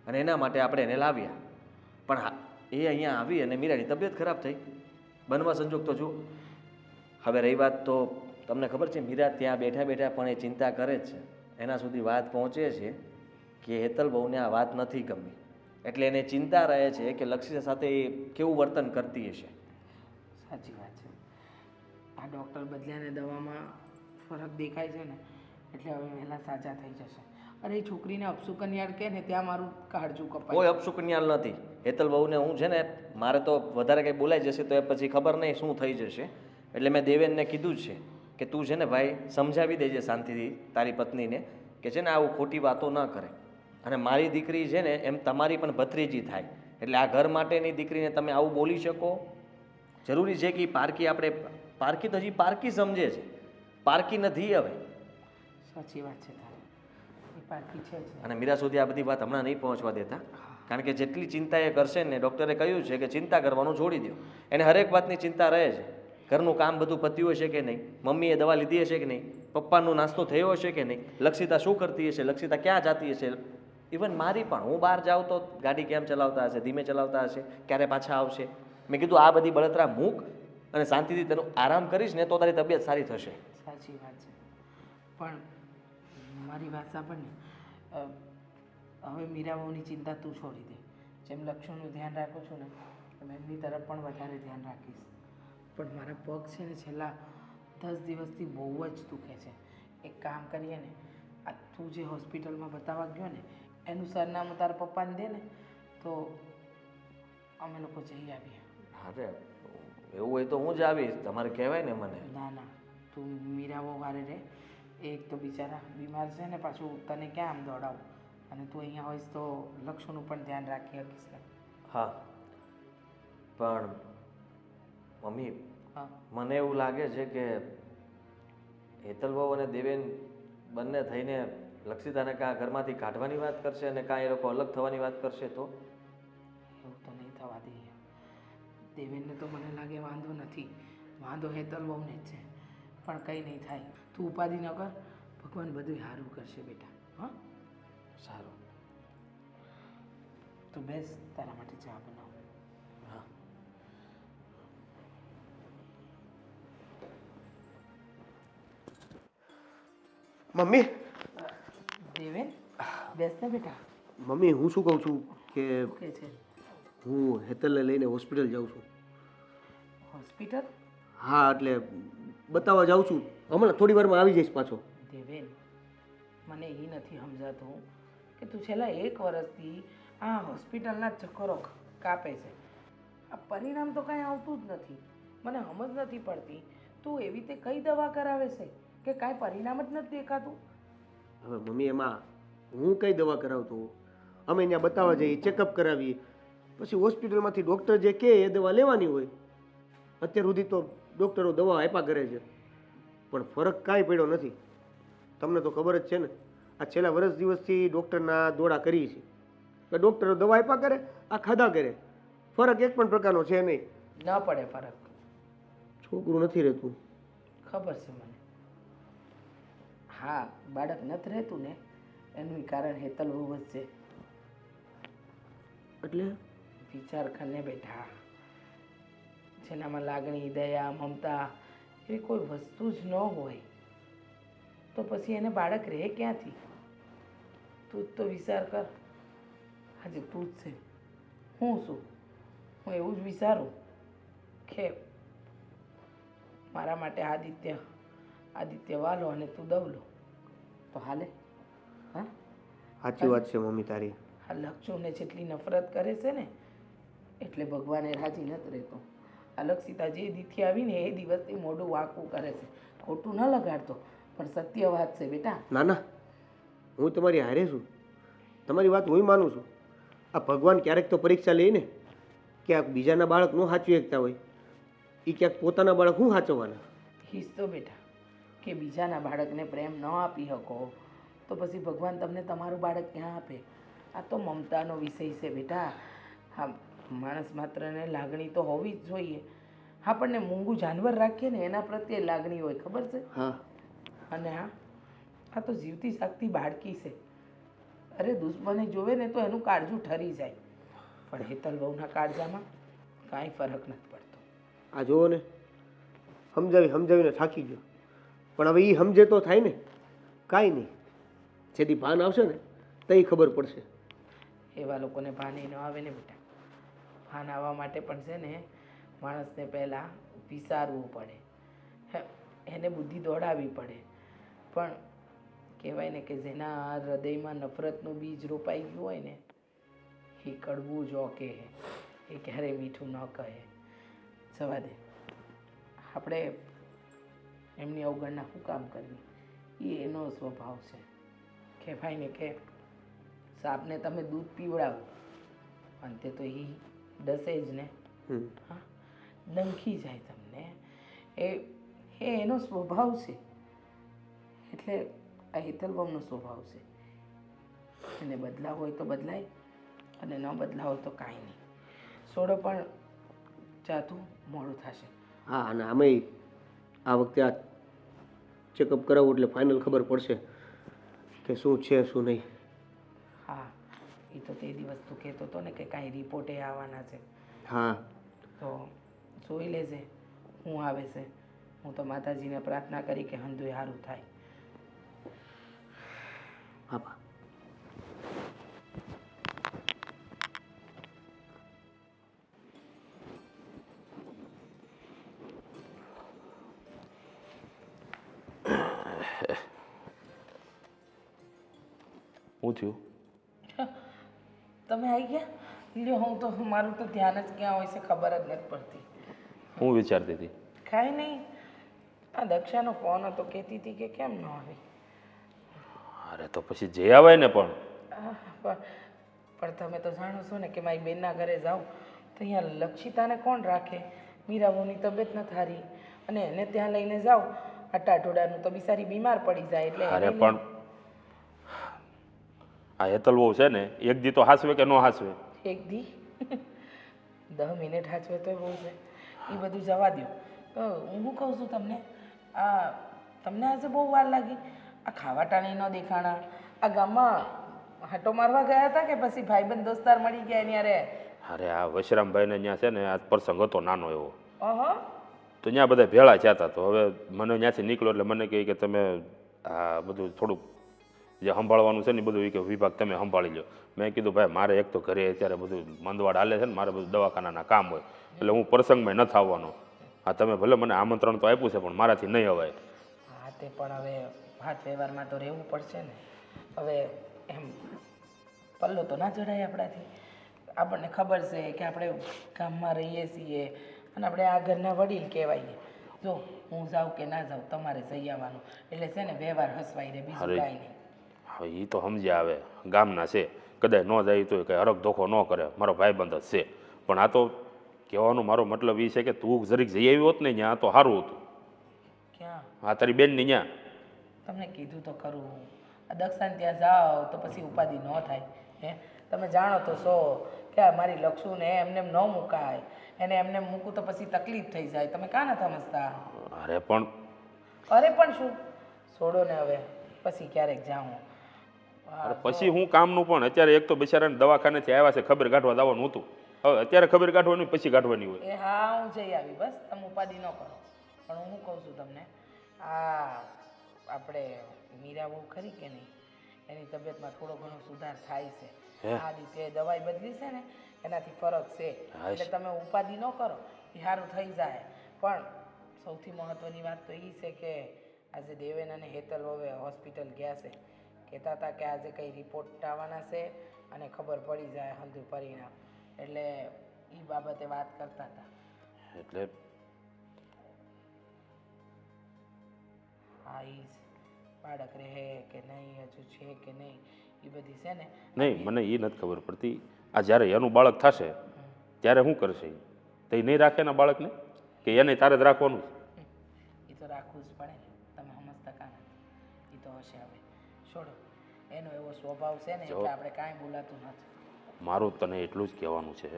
Speaker 5: અને એના માટે આપણે એને લાવ્યા. પણ હા એ અહીંયા આવી અને મીરાની તબિયત ખરાબ થઈ. બનવા સંજોગ તો જુઓ. હવે રહી વાત તો તમને ખબર છે મીરા ત્યાં બેઠા બેઠા પણ એ ચિંતા કરે જ છે. એના સુધી વાત પહોંચે છે કે હેતલ બહુને આ વાત નથી ગમી એટલે એને ચિંતા રહે છે કે લક્ષિતા સાથે એ કેવું વર્તન કરતી હશે.
Speaker 1: સાચી વાત છે. આ ડૉક્ટર બદલ્યાને દવામાં ફરક દેખાય છે ને એટલે હવે વહેલા સાજા થઈ જશે. અરે એ છોકરીને અપસુકન્યાળ કહે ને ત્યાં મારું કાળજું કપાય.
Speaker 5: કોઈ અપશુકન્યાલ નથી. હેતલ બહુને હું છે ને મારે તો વધારે કંઈ બોલાઈ જશે તો એ પછી ખબર નહીં શું થઈ જશે. એટલે મેં દેવેનને કીધું જ છે કે તું છે ને ભાઈ સમજાવી દેજે શાંતિથી તારી પત્નીને કે છે ને આવું ખોટી વાતો ન કરે. અને મારી દીકરી છે ને એમ તમારી પણ ભત્રીજી થાય એટલે આ ઘર માટેની દીકરીને તમે આવું બોલી શકો? જરૂરી છે કે પારકી આપણે પારકી તો હજી પારકી સમજે છે, પારકી નથી હવે.
Speaker 1: સાચી વાત છે તારી. એ પારકી છે જ.
Speaker 5: અને મીરા સુધી આ બધી વાત હમણાં નહીં પહોંચવા દેતા કારણ કે જેટલી ચિંતા એ કરશે ને ડૉક્ટરે કહ્યું છે કે ચિંતા કરવાનું છોડી દો. એને હરેક વાતની ચિંતા રહે છે. ઘરનું કામ બધું પત્યું હશે કે નહીં, મમ્મીએ દવા લીધી હશે કે નહીં, પપ્પાનો નાસ્તો થયો હશે કે નહીં, લક્ષિતા શું કરતી હશે, લક્ષિતા ક્યાં જતી હશે. ઇવન મારી પણ હું બહાર જાઉં તો ગાડી કેમ ચલાવતા હશે, ધીમે ચલાવતા હશે, ક્યારે પાછા આવશે. મેં કીધું આ બધી બળતરા મૂક અને શાંતિથી તેનું આરામ કરીશ ને તો તારી તબિયત સારી થશે.
Speaker 1: સાચી વાત છે. પણ મારી વાત સાંભળ ને હવે મીરાબાઉની ચિંતા તું છોડી દે. જેમ લક્ષ્મણનું ધ્યાન રાખું છું ને એમ એમની તરફ પણ વધારે ધ્યાન રાખીશ. પણ મારા પગ છે ને છેલ્લા 10 દિવસથી બહુ જ દુખે છે. એક કામ કરીએ ને આ તું જે હોસ્પિટલમાં બતાવવા ગયો ને એનું સરનામું તારા પપ્પાને દે ને તો અમે લોકો જઈ આવીએ.
Speaker 5: અરે એવું હોય તો હું જ આવીશ, તમારે કહેવાય ને મને.
Speaker 1: ના ના તું મીરાબો વારે રે. એક તો બિચારા બીમાર છે ને પાછું તને ક્યાં આમ દોડાવું અને તું અહીંયા હોઈશ તો લક્ષોનું પણ ધ્યાન રાખી શકીશ ને.
Speaker 5: હા પણ મમ્મી
Speaker 1: હા
Speaker 5: મને એવું લાગે છે કે હેતલબહુ અને દેવેન બંને થઈને લક્ષિતાને કાં ઘરમાંથી કાઢવાની વાત કરશે અને કાં એ લોકો અલગ થવાની વાત કરશે તો?
Speaker 1: એવું તો નહીં થવા દઈએ. દેવેનને તો મને લાગે વાંધો નથી, વાંધો હેતલ બહુને જ છે. પણ કંઈ નહીં થાય, તું ઉપાધિ ન કર, ભગવાન બધું સારું કરશે બેટા. હા
Speaker 5: સારું.
Speaker 1: તું બેસ, તારા માટે ચા બનાવું.
Speaker 5: હા
Speaker 3: મમ્મી
Speaker 1: દેવેન બેસ ને બેટા.
Speaker 3: મમ્મી હું શું કહું છું કે
Speaker 1: શું કહે છે?
Speaker 3: હું હેતલને લઈને હોસ્પિટલ જાઉં છું.
Speaker 1: હોસ્પિટલ?
Speaker 3: હા એટલે બતાવવા જાઉં છું. હમણાં થોડી વારમાં આવી જઈશ પાછો.
Speaker 1: દેવેન મને એ નથી સમજાતું કે તું છેલ્લા 1 વર્ષથી આ હોસ્પિટલના ચક્કરો કાપે છે. આ પરિણામ તો કાંઈ આવતું જ નથી. મને સમજ નથી પડતી તું એવી રીતે કઈ દવા કરાવે છે કે કાંઈ પરિણામ જ નથી દેખાતું.
Speaker 3: હવે મમ્મી એમાં હું કઈ દવા કરાવતો, અમે ત્યાં બતાવવા જઈએ, ચેકઅપ કરાવીએ, પછી હોસ્પિટલમાંથી ડૉક્ટર જે કહે એ દવા લેવાની હોય. અત્યાર સુધી તો ડૉક્ટરો દવા આપ્યા કરે છે પણ ફરક કાંઈ પડ્યો નથી. તમને તો ખબર જ છે ને આ છેલ્લા વર્ષ દિવસથી ડૉક્ટરના દોડા કરી છે કે ડૉક્ટરો દવા આપ્યા કરે, આ ખાધા કરે, ફરક એક પણ પ્રકારનો છે નહીં.
Speaker 1: ન પડે ફરક.
Speaker 3: છોકરું નથી રહેતું.
Speaker 1: ખબર છે મને. હા બાળક નથી રહેતું ને એનું કારણ હેતલ બહુ જ છે.
Speaker 3: એટલે
Speaker 1: વિચાર કરને બેટા, જેનામાં લાગણી દયા મમતા એવી કોઈ વસ્તુ જ ન હોય તો પછી એને બાળક રહે ક્યાંથી? તું જ તો વિચાર કર. આજે તું જ છે, હું શું? હું એવું જ વિચારું કે મારા માટે આદિત્ય વાલો અને તું દવલો તો હાલે. હા,
Speaker 3: સાચી વાત છે મમ્મી તારી.
Speaker 1: આ લક્ષુને જેટલી નફરત કરે છે ને એટલે ભગવાને રાજી નથી રહેતો. આ લક્ષિતા જે દીથી આવીને એ દિવસથી મોઢું વાંકું કરે છે. ખોટું ન લગાડતો પણ સત્ય વાત છે બેટા.
Speaker 3: ના ના, હું તમારી હારે છું, તમારી વાત હું માનું છું. આ ભગવાન ક્યારેક તો પરીક્ષા લઈને ક્યાંક બીજાના બાળક ન સાચવી શકતા હોય, એ ક્યાંક પોતાના બાળક હું સાચવવાના.
Speaker 1: હીજ તો બેટા કે બીજાના બાળકને પ્રેમ ન આપી શકો તો પછી ભગવાન તમને તમારું બાળક ક્યાં આપે? આ તો મમતાનો વિષય છે બેટા. હા, માણસ માત્રને લાગણી તો હોવી જ જોઈએ. આપણને મૂંગું જાનવર રાખીએ ને એના પ્રત્યે લાગણી હોય, ખબર છે?
Speaker 3: હા,
Speaker 1: અને આ તો જીવતી જાગતી બાળકી છે. અરે દુશ્મને જોવે ને તો એનું કાળજું ઠરી જાય, પણ હેતલ બહુના કાળજામાં કાંઈ ફરક નથી પડતો.
Speaker 3: આ જુઓ ને, સમજાવીને થાકી ગયો, પણ હવે એ સમજે તો થાય ને. કાંઈ નહીં, જેથી ભાન આવશે ને તઈ ખબર પડશે.
Speaker 1: એવા લોકોને ભાન ન આવે ને બેટા. ભાન આવવા માટે પણ છે ને માણસને પહેલાં વિચારવું પડે, એને બુદ્ધિ દોડાવવી પડે. પણ કહેવાય ને કે જેના હૃદયમાં નફરતનું બીજ રોપાઈ ગયું હોય ને એ કડવું જ ઓકે, એ ક્યારેય મીઠું ન કહે. જવા દે, આપણે એમની અવગણના શું કામ કરવી? એ એનો સ્વભાવ છે. કહેવાય ને કે સાપને તમે દૂધ પીવડાવો અંતે તો એ ડસે જ ને. હા, ડંખી જાય તમને. એ એનો સ્વભાવ છે. એટલે આ હેતલબમનો સ્વભાવ છે. એને બદલાવ હોય તો બદલાય અને ન બદલાવ હોય તો કાંઈ નહીં. છોડો, પણ જાતું મોડું થશે.
Speaker 3: હા, અને આમેય આ વખતે આ ચેકઅપ કરાવવું એટલે ફાઇનલ ખબર પડશે કે શું છે શું નહીં.
Speaker 1: હા, એ તો તે દિવસ તું કહેતો હતો ને કે કાંઈ રિપોર્ટે આવવાના છે.
Speaker 3: હા,
Speaker 1: તો જોઈ લેજે હું આવે છે. હું તો માતાજીને પ્રાર્થના કરી કે હંધુય સારું થાય.
Speaker 3: હા.
Speaker 2: શું થયું?
Speaker 1: તમે આવી ગયા? લ્યો, હું તો મારું તો ધ્યાન જ ક્યાં હોય છે ખબર જ નથી પડતી.
Speaker 2: હું વિચારતી હતી?
Speaker 1: કાંઈ નહીં, આ દક્ષાનો ફોન હતો, કહેતી હતી કે કેમ ન આવી.
Speaker 2: અરે તો પછી જઈ આવાય ને. પણ
Speaker 1: પણ તમે તો જાણો છો ને કે મારી બેનના ઘરે જાઉં તો અહીંયા લક્ષિતાને કોણ રાખે? મીરાબોની તબિયત નથી સારી અને એને ત્યાં લઈને જાઉં અટાટોડાનું તો બિચારી બીમાર પડી જાય. એટલે
Speaker 2: અરે પણ આ હેતલ બહુ છે ને, એક દી તો હાસવે કે ન હાસવે?
Speaker 1: એક દી 10 મિનિટ હાચવે તો બહુ છે. એ બધું જવા દો. હું શું કહું છું તમને, તમને આજે બહુ વાર લાગી? આ ખાવાટાણી ન દેખાણા? આ ગામમાં હાટો મારવા ગયા હતા કે પછી ભાઈબંધ દોસ્તાર મળી ગયા એની યારે?
Speaker 2: અરે આ વશરામભાઈને ત્યાં છે ને આ પ્રસંગ હતો નાનો એવો,
Speaker 1: અહ,
Speaker 2: તો ત્યાં બધા ભેળા થયા હતા. તો હવે મને ત્યાંથી નીકળ્યો એટલે મને કહે કે તમે આ બધું થોડુંક જે સંભાળવાનું છે ને બધું એ કે વિભાગ તમે સંભાળી લો. મેં કીધું ભાઈ મારે એક તો ઘરે અત્યારે બધું મંદવાડ હાલે છે ને, મારે બધું દવાખાનાના કામ હોય એટલે હું પ્રસંગમાં નથી આવવાનો. હા, તમે ભલે મને આમંત્રણ તો આપ્યું છે પણ મારાથી નહીં અવાય.
Speaker 1: હા, તે પણ હવે વાત વ્યવહારમાં તો રહેવું પડશે ને. હવે એમ પલ્લો તો ના ચડાય આપણાથી. આપણને ખબર છે કે આપણે ગામમાં રહીએ છીએ અને આપણે આ ઘરના વડીલ કહેવાઈએ. જો હું જાઉં કે ના જાઉં તમારે જઈ આવવાનું. એટલે છે ને વ્યવહાર હસવાઈ રહે, બીજું કાંઈ નહીં.
Speaker 2: હવે એ તો સમજ્યા, આવે ગામના છે, કદાચ ન જાય તો કંઈ હરખ ધોખો ન કરે, મારો ભાઈબંધ જ છે. પણ આ તો કહેવાનો મારો મતલબ એ છે કે તું જરીક જઈ આવી હોત ને ત્યાં તો સારું હતું.
Speaker 1: ક્યાં?
Speaker 2: હા, તારી બેનની ત્યાં.
Speaker 1: તમને કીધું તો ખરું, આ દક્ષાને ત્યાં જાઓ તો પછી ઉપાધિ ન થાય. હે, તમે જાણો તો છો કે આ મારી લક્ષુને એમને એમ ન મુકાય. એને એમને મૂકું તો પછી તકલીફ થઈ જાય. તમે કાં નથી સમજતા?
Speaker 2: અરે પણ
Speaker 1: શું? છોડો ને હવે, પછી ક્યારેક જાઉં.
Speaker 2: પછી હું કામનું પણ અત્યારે એક તો બિચારાને દવાખાનેથી આવ્યા છે, ખબર કાઢવા જવાનું હતું. હવે અત્યારે ખબર કાઢવાની પછી કાઢવાની હોય.
Speaker 1: એ હા હું જઈ આવી બસ તમે ઉપાધિ ન કરો. પણ હું શું કહું છું તમને, આ આપણે મીરા બહુ ખરી કે નહીં, એની તબિયતમાં થોડો ઘણો સુધાર થાય છે.
Speaker 2: હે?
Speaker 1: આ રીતે દવાઈ બદલી છે ને એનાથી ફરક છે.
Speaker 2: હા,
Speaker 1: એટલે તમે ઉપાધિ ન કરો, એ સારું થઈ જાય. પણ સૌથી મહત્વની વાત તો એ છે કે આજે દેવેન અને હેતલ હવે હોસ્પિટલ ગયા છે. કહેતા હતા કે આજે કંઈ રિપોર્ટ આવવાના છે અને ખબર પડી જાય હંધું પરિણામ. એટલે એ બાબતે વાત કરતા હતા.
Speaker 2: એટલે
Speaker 1: હા એ બાળક રહે કે નહીં, હજુ છે કે નહીં, એ બધી છે ને.
Speaker 2: નહીં, મને એ નથી ખબર પડતી. આ જ્યારે એનું બાળક થશે ત્યારે શું કરશે ઈ? તો એ નહીં રાખે ને બાળકને, કે એને તારે જ રાખવાનું?
Speaker 1: એ તો રાખવું જ પડે ને, તમે સમજતા કાં નથી. એ તો હશે. હવે છોડો, એનો એવો સ્વભાવ છે ને એટલે આપણે કાંઈ બોલાતું નથી.
Speaker 2: મારું તને એટલું જ કહેવાનું છે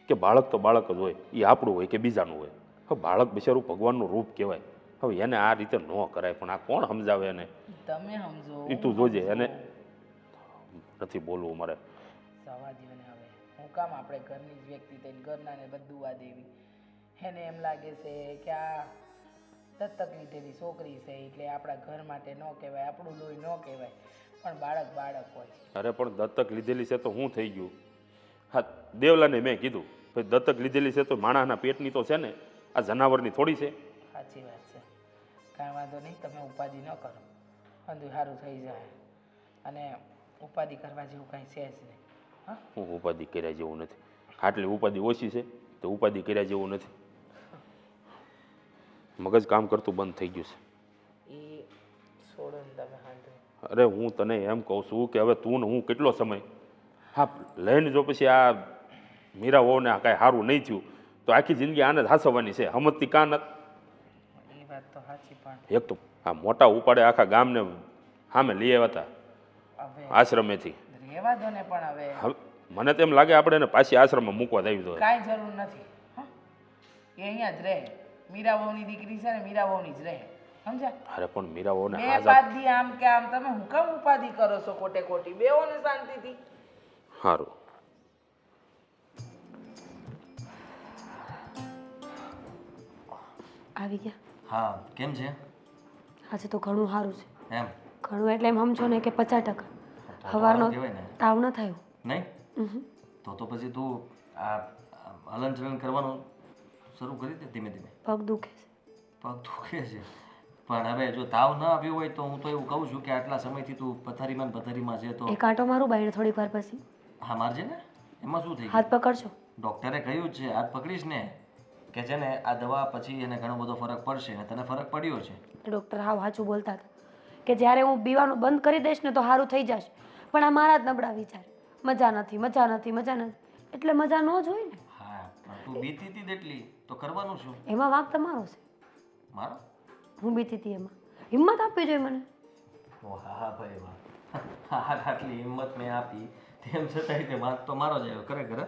Speaker 2: કે બાળક તો બાળક જ હોય, એ આપણું હોય કે બીજાનું હોય. હવે બાળક બિચારું ભગવાનનું રૂપ કહેવાય. હવે એને આ રીતે ન કરાય, પણ આ કોણ સમજાવે એને?
Speaker 1: તમે સમજો.
Speaker 2: એ તું જોજે. એને નથી બોલવું મારે.
Speaker 1: સવા જીવને હવે હું કામ આપણે ઘરની જ વ્યક્તિ થઈને ઘરનાને બધું આ દેવી. એને એમ લાગે છે કે આ દત્તક લીધેલી છોકરી છે એટલે આપણા ઘર માટે ન કહેવાય, આપણું લોહી ન કહેવાય. પણ બાળક બાળક હોય.
Speaker 2: અરે પણ દત્તક લીધેલી છે તો શું થઈ ગયું? હા, દેવલાને મેં કીધું ભાઈ દત્તક લીધેલી છે તો માણસના પેટની તો છે ને, આ જનાવરની થોડી છે.
Speaker 1: સાચી વાત છે. કાંઈ વાંધો નહીં, તમે ઉપાધિ ન કરો, બધું સારું થઈ જાય. અને ઉપાધિ કરવા જેવું કાંઈ છે જ નહીં. હા,
Speaker 2: હું ઉપાધિ કર્યા જેવું નથી. આટલી ઉપાધિ ઓછી છે તો ઉપાધિ કર્યા જેવું નથી. મગજ કામ કરતું બંધ થઈ ગયું છે.
Speaker 1: એ છોડો ને તમે હાંધો.
Speaker 2: અરે હું તને એમ કહું છું કે હવે તું ને હું કેટલો સમય, હા લઈને જો પછી આ મીરા વહુને કાંઈ સારું નહીં થયું તો આખી જિંદગી આને જ હાસવવાની છે. સમજતી કાં નથી?
Speaker 1: એ વાત તો સાચી. પણ
Speaker 2: એક તો આ મોટા ઉપાડે આખા ગામને સામે લઈ આવ્યા હતા
Speaker 1: હવે
Speaker 2: આશ્રમેથી.
Speaker 1: રહેવા દો ને. પણ હવે
Speaker 2: હવે મને તેમ લાગે આપણે એને પાછી આશ્રમમાં મૂકવા દેવી જોઈએ.
Speaker 1: કાંઈ જરૂર નથી. હા, એ અહીંયા જ રહે. મીરા વહુની દીકરી છે ને, મીરા વહુની જ રહે. સમજ્યા?
Speaker 2: અરે પણ મીરા વહુને
Speaker 1: બે
Speaker 2: આઝાદ.
Speaker 1: પાંચ દી આમ કે આમ તમે હું કામ ઉપાધિ કરો છો ખોટે ખોટી? બેહો ને શાંતિથી.
Speaker 2: સારું.
Speaker 6: આવી ગયા.
Speaker 5: હા, કેમ છે?
Speaker 6: આજે તો ઘણું સારું છે.
Speaker 5: એમ
Speaker 6: ઘણું એટલે એમ સમજો ને કે 50%.
Speaker 5: તો
Speaker 6: સવારનો
Speaker 5: સારું કહેવાય ને.
Speaker 6: તાવ ન થયો.
Speaker 5: નહીં
Speaker 6: ઉહુ.
Speaker 5: તો પછી તું આ હલન ચલન કરવાનું શરૂ કરી દે ધીમે ધીમે.
Speaker 6: પગ દુખે છે.
Speaker 5: પગ દુખે છે પણ હવે જો તાવ ન આવ્યો હોય તો હું તો એવું કહું છું કે આટલા સમયથી તું પથારીમાં ને પથારીમાં છે તો
Speaker 6: એક આંટો મારું બાઈને થોડીક વાર પછી.
Speaker 5: હા મારજે ને, એમાં શું થઈ ગયું?
Speaker 6: હાથ પકડશો.
Speaker 5: ડૉક્ટરે કહ્યું જ છે હાથ પકડીશ ને કે છે ને આ દવા પછી એને ઘણો બધો ફરક પડશે ને તને ફરક પડ્યો છે.
Speaker 6: ડૉક્ટર હાવ સાચું બોલતા હતા કે જ્યારે હું પીવાનું બંધ કરી દઈશ ને તો સારું થઈ જશે. પણ આ મારા જ નબળા વિચાર. મજા નથી, મજા નથી, મજા નથી. એટલે મજા ન જ હોય ને.
Speaker 5: હા પણ તું બીતી હતી એટલી તો કરવાનું શું?
Speaker 6: એમાં વાંક તમારો છે.
Speaker 5: મારો?
Speaker 6: હું બીતી હતી એમાં. હિંમત આપવી જોઈએ મને.
Speaker 5: ઓ હા ભાઈ વાહ, આટલી હિંમત મેં આપી તેમ છતાંય તે વાંક તો મારો જ આવ્યો. ખરેખર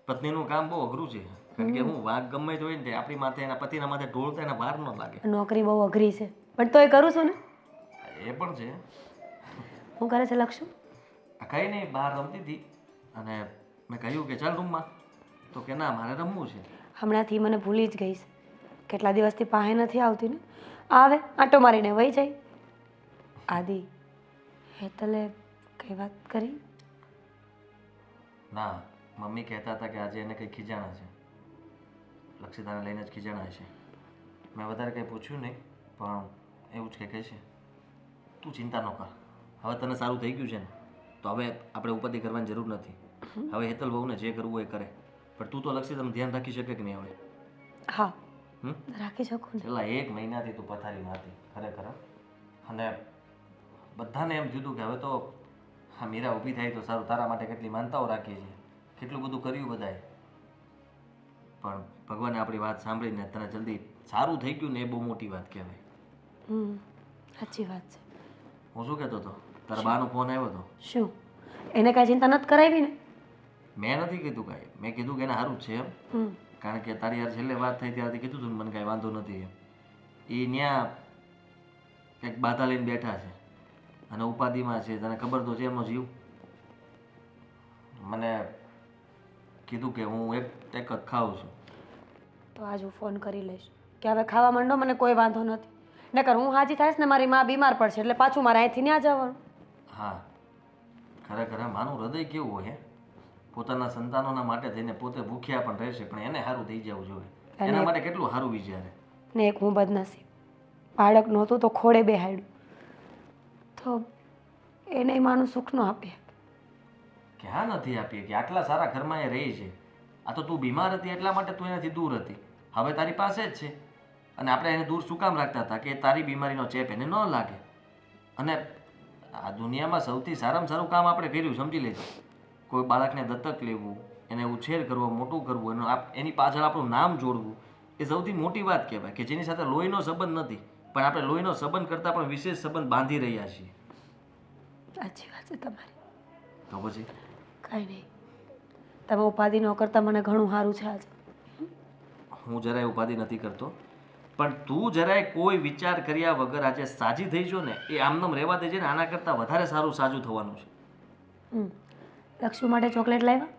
Speaker 5: પત્નીનું કામ બહુ અઘરું છે. કારણ કે હું વાંક ગમે તે હોય ને તે આપણી માથે એના પતિના માથે ઢોળતા એને વાર ન લાગે.
Speaker 6: નોકરી બહુ અઘરી છે પણ તોય કરું છું ને.
Speaker 5: એ પણ છે.
Speaker 6: હું કરે છે લક્ષુ?
Speaker 5: આ કંઈ નહીં, બહાર રમતી હતી અને મેં કહ્યું કે ચાલ રૂમમાં, તો કે ના મારે રમવું છે.
Speaker 6: હમણાંથી મને ભૂલી જ ગઈ છે. કેટલા દિવસથી પાસે નથી આવતી ને. આવે આંટો મારીને વહી જાય. આદિ, હેતલે કઈ વાત કરી?
Speaker 5: ના, મમ્મી કહેતા હતા કે આજે એને કંઈ ખીજાણા છે. લક્ષિતાને લઈને જ ખીજાણા છે. મેં વધારે કંઈ પૂછ્યું નહીં પણ એવું જ કંઈ કહે છે. તું ચિંતા ન કર, હવે તને સારું થઈ ગયું છે ને તો હવે આપણે ઉપાધિ કરવાની જરૂર નથી. હવે હેતલ બહુને જે કરવું એ કરે. પણ તું તો લક્ષિતાનું ધ્યાન રાખી શકે કે નહીં હવે?
Speaker 6: હા,
Speaker 5: હમ?
Speaker 6: રાખી શકું ને.
Speaker 5: છેલ્લા 1 મહિનાથી તું પથારીમાં હતી ખરેખર. અને બધાને એમ થયું કે હવે તો હા મીરા ઊભી થાય તો સારું, તારા માટે કેટલી માનતાઓ રાખીએ છીએ, કેટલું બધું કર્યું બધાએ. પણ ભગવાને આપણી વાત સાંભળીને તને જલ્દી સારું થઈ ગયું ને એ બહુ મોટી વાત કહેવાય.
Speaker 6: સાચી વાત છે.
Speaker 5: હું શું કહેતો હતો, તારા બાનો ફોન આવ્યો હતો.
Speaker 6: શું એને કાંઈ ચિંતા નથી કરાવી ને?
Speaker 5: મેં નથી કીધું કાંઈ, મેં કીધું કે એને સારું જ છે એમ. કારણ કે તારી યાર છેલ્લે વાત થઈ ત્યારથી કીધું તું મને કાંઈ વાંધો નથી એમ. એ ત્યાં કંઈક બાધા લઈને બેઠા છે અને ઉપાધિમાં છે. તને ખબર તો છે એમનો જીવ. મને કીધું કે હું એક જ ખાઉં છું.
Speaker 6: તો આજ હું ફોન કરી લઈશ કે હવે ખાવા માંડો, મને કોઈ વાંધો નથી. નકર હું હાજી થાઈશ ને મારી માં બીમાર પડશે એટલે પાછું મારે અહીંથી ત્યાં જવાનું.
Speaker 5: હા, ખરેખર આ માનું હૃદય કેવું હોય હે? પોતાના સંતાનોના માટે થઈને પોતે ભૂખ્યા પણ રહેશે, પણ એને સારું થઈ જવું જોઈએ. એના માટે કેટલું સારું વિચારે.
Speaker 6: ને એક હું બદનસીબ, બાળક નહોતું તો ખોડે બેહાડ્યું, તો એને માનું સુખ ન આપે.
Speaker 5: ક્યાં નથી આપીએ કે આટલા સારા ઘરમાં એ રહી છે. આ તો તું બીમાર હતી એટલા માટે તું એનાથી દૂર હતી. હવે તારી પાસે જ છે અને આપણે એને દૂર શું કામ રાખતા હતા કે તારી બીમારીનો ચેપ એને ન લાગે. અને આ દુનિયામાં સૌથી સારામાં સારું કામ આપણે કર્યું, સમજી લેજે. કોઈ બાળકને દત્તક લેવું, એને ઉછેર કરવો, મોટું કરવું, એની પાછળ આપણું નામ જોડવું, એ સૌથી મોટી વાત કહેવાય કે જેની સાથે લોહીનો સંબંધ નથી, પણ આપણે લોહીનો સંબંધ કરતાં પણ વિશેષ સંબંધ બાંધી રહ્યા છીએ.
Speaker 6: સાચી વાત છે તમારી.
Speaker 5: તો પછી
Speaker 6: કાંઈ નહીં, તમે ઉપાધિ ન કરતા મને ઘણું સારું છે આજે.
Speaker 5: હું જરાય ઉપાધિ નથી કરતો, પણ તું જરાય કોઈ વિચાર કર્યા વગર આજે સાજી થઈ જો ને, એ આમનામ રહેવા દેજે ને. આના કરતાં વધારે સારું સાજું થવાનું છે.
Speaker 6: લક્ષુ માટે ચોકલેટ લાવ્યા?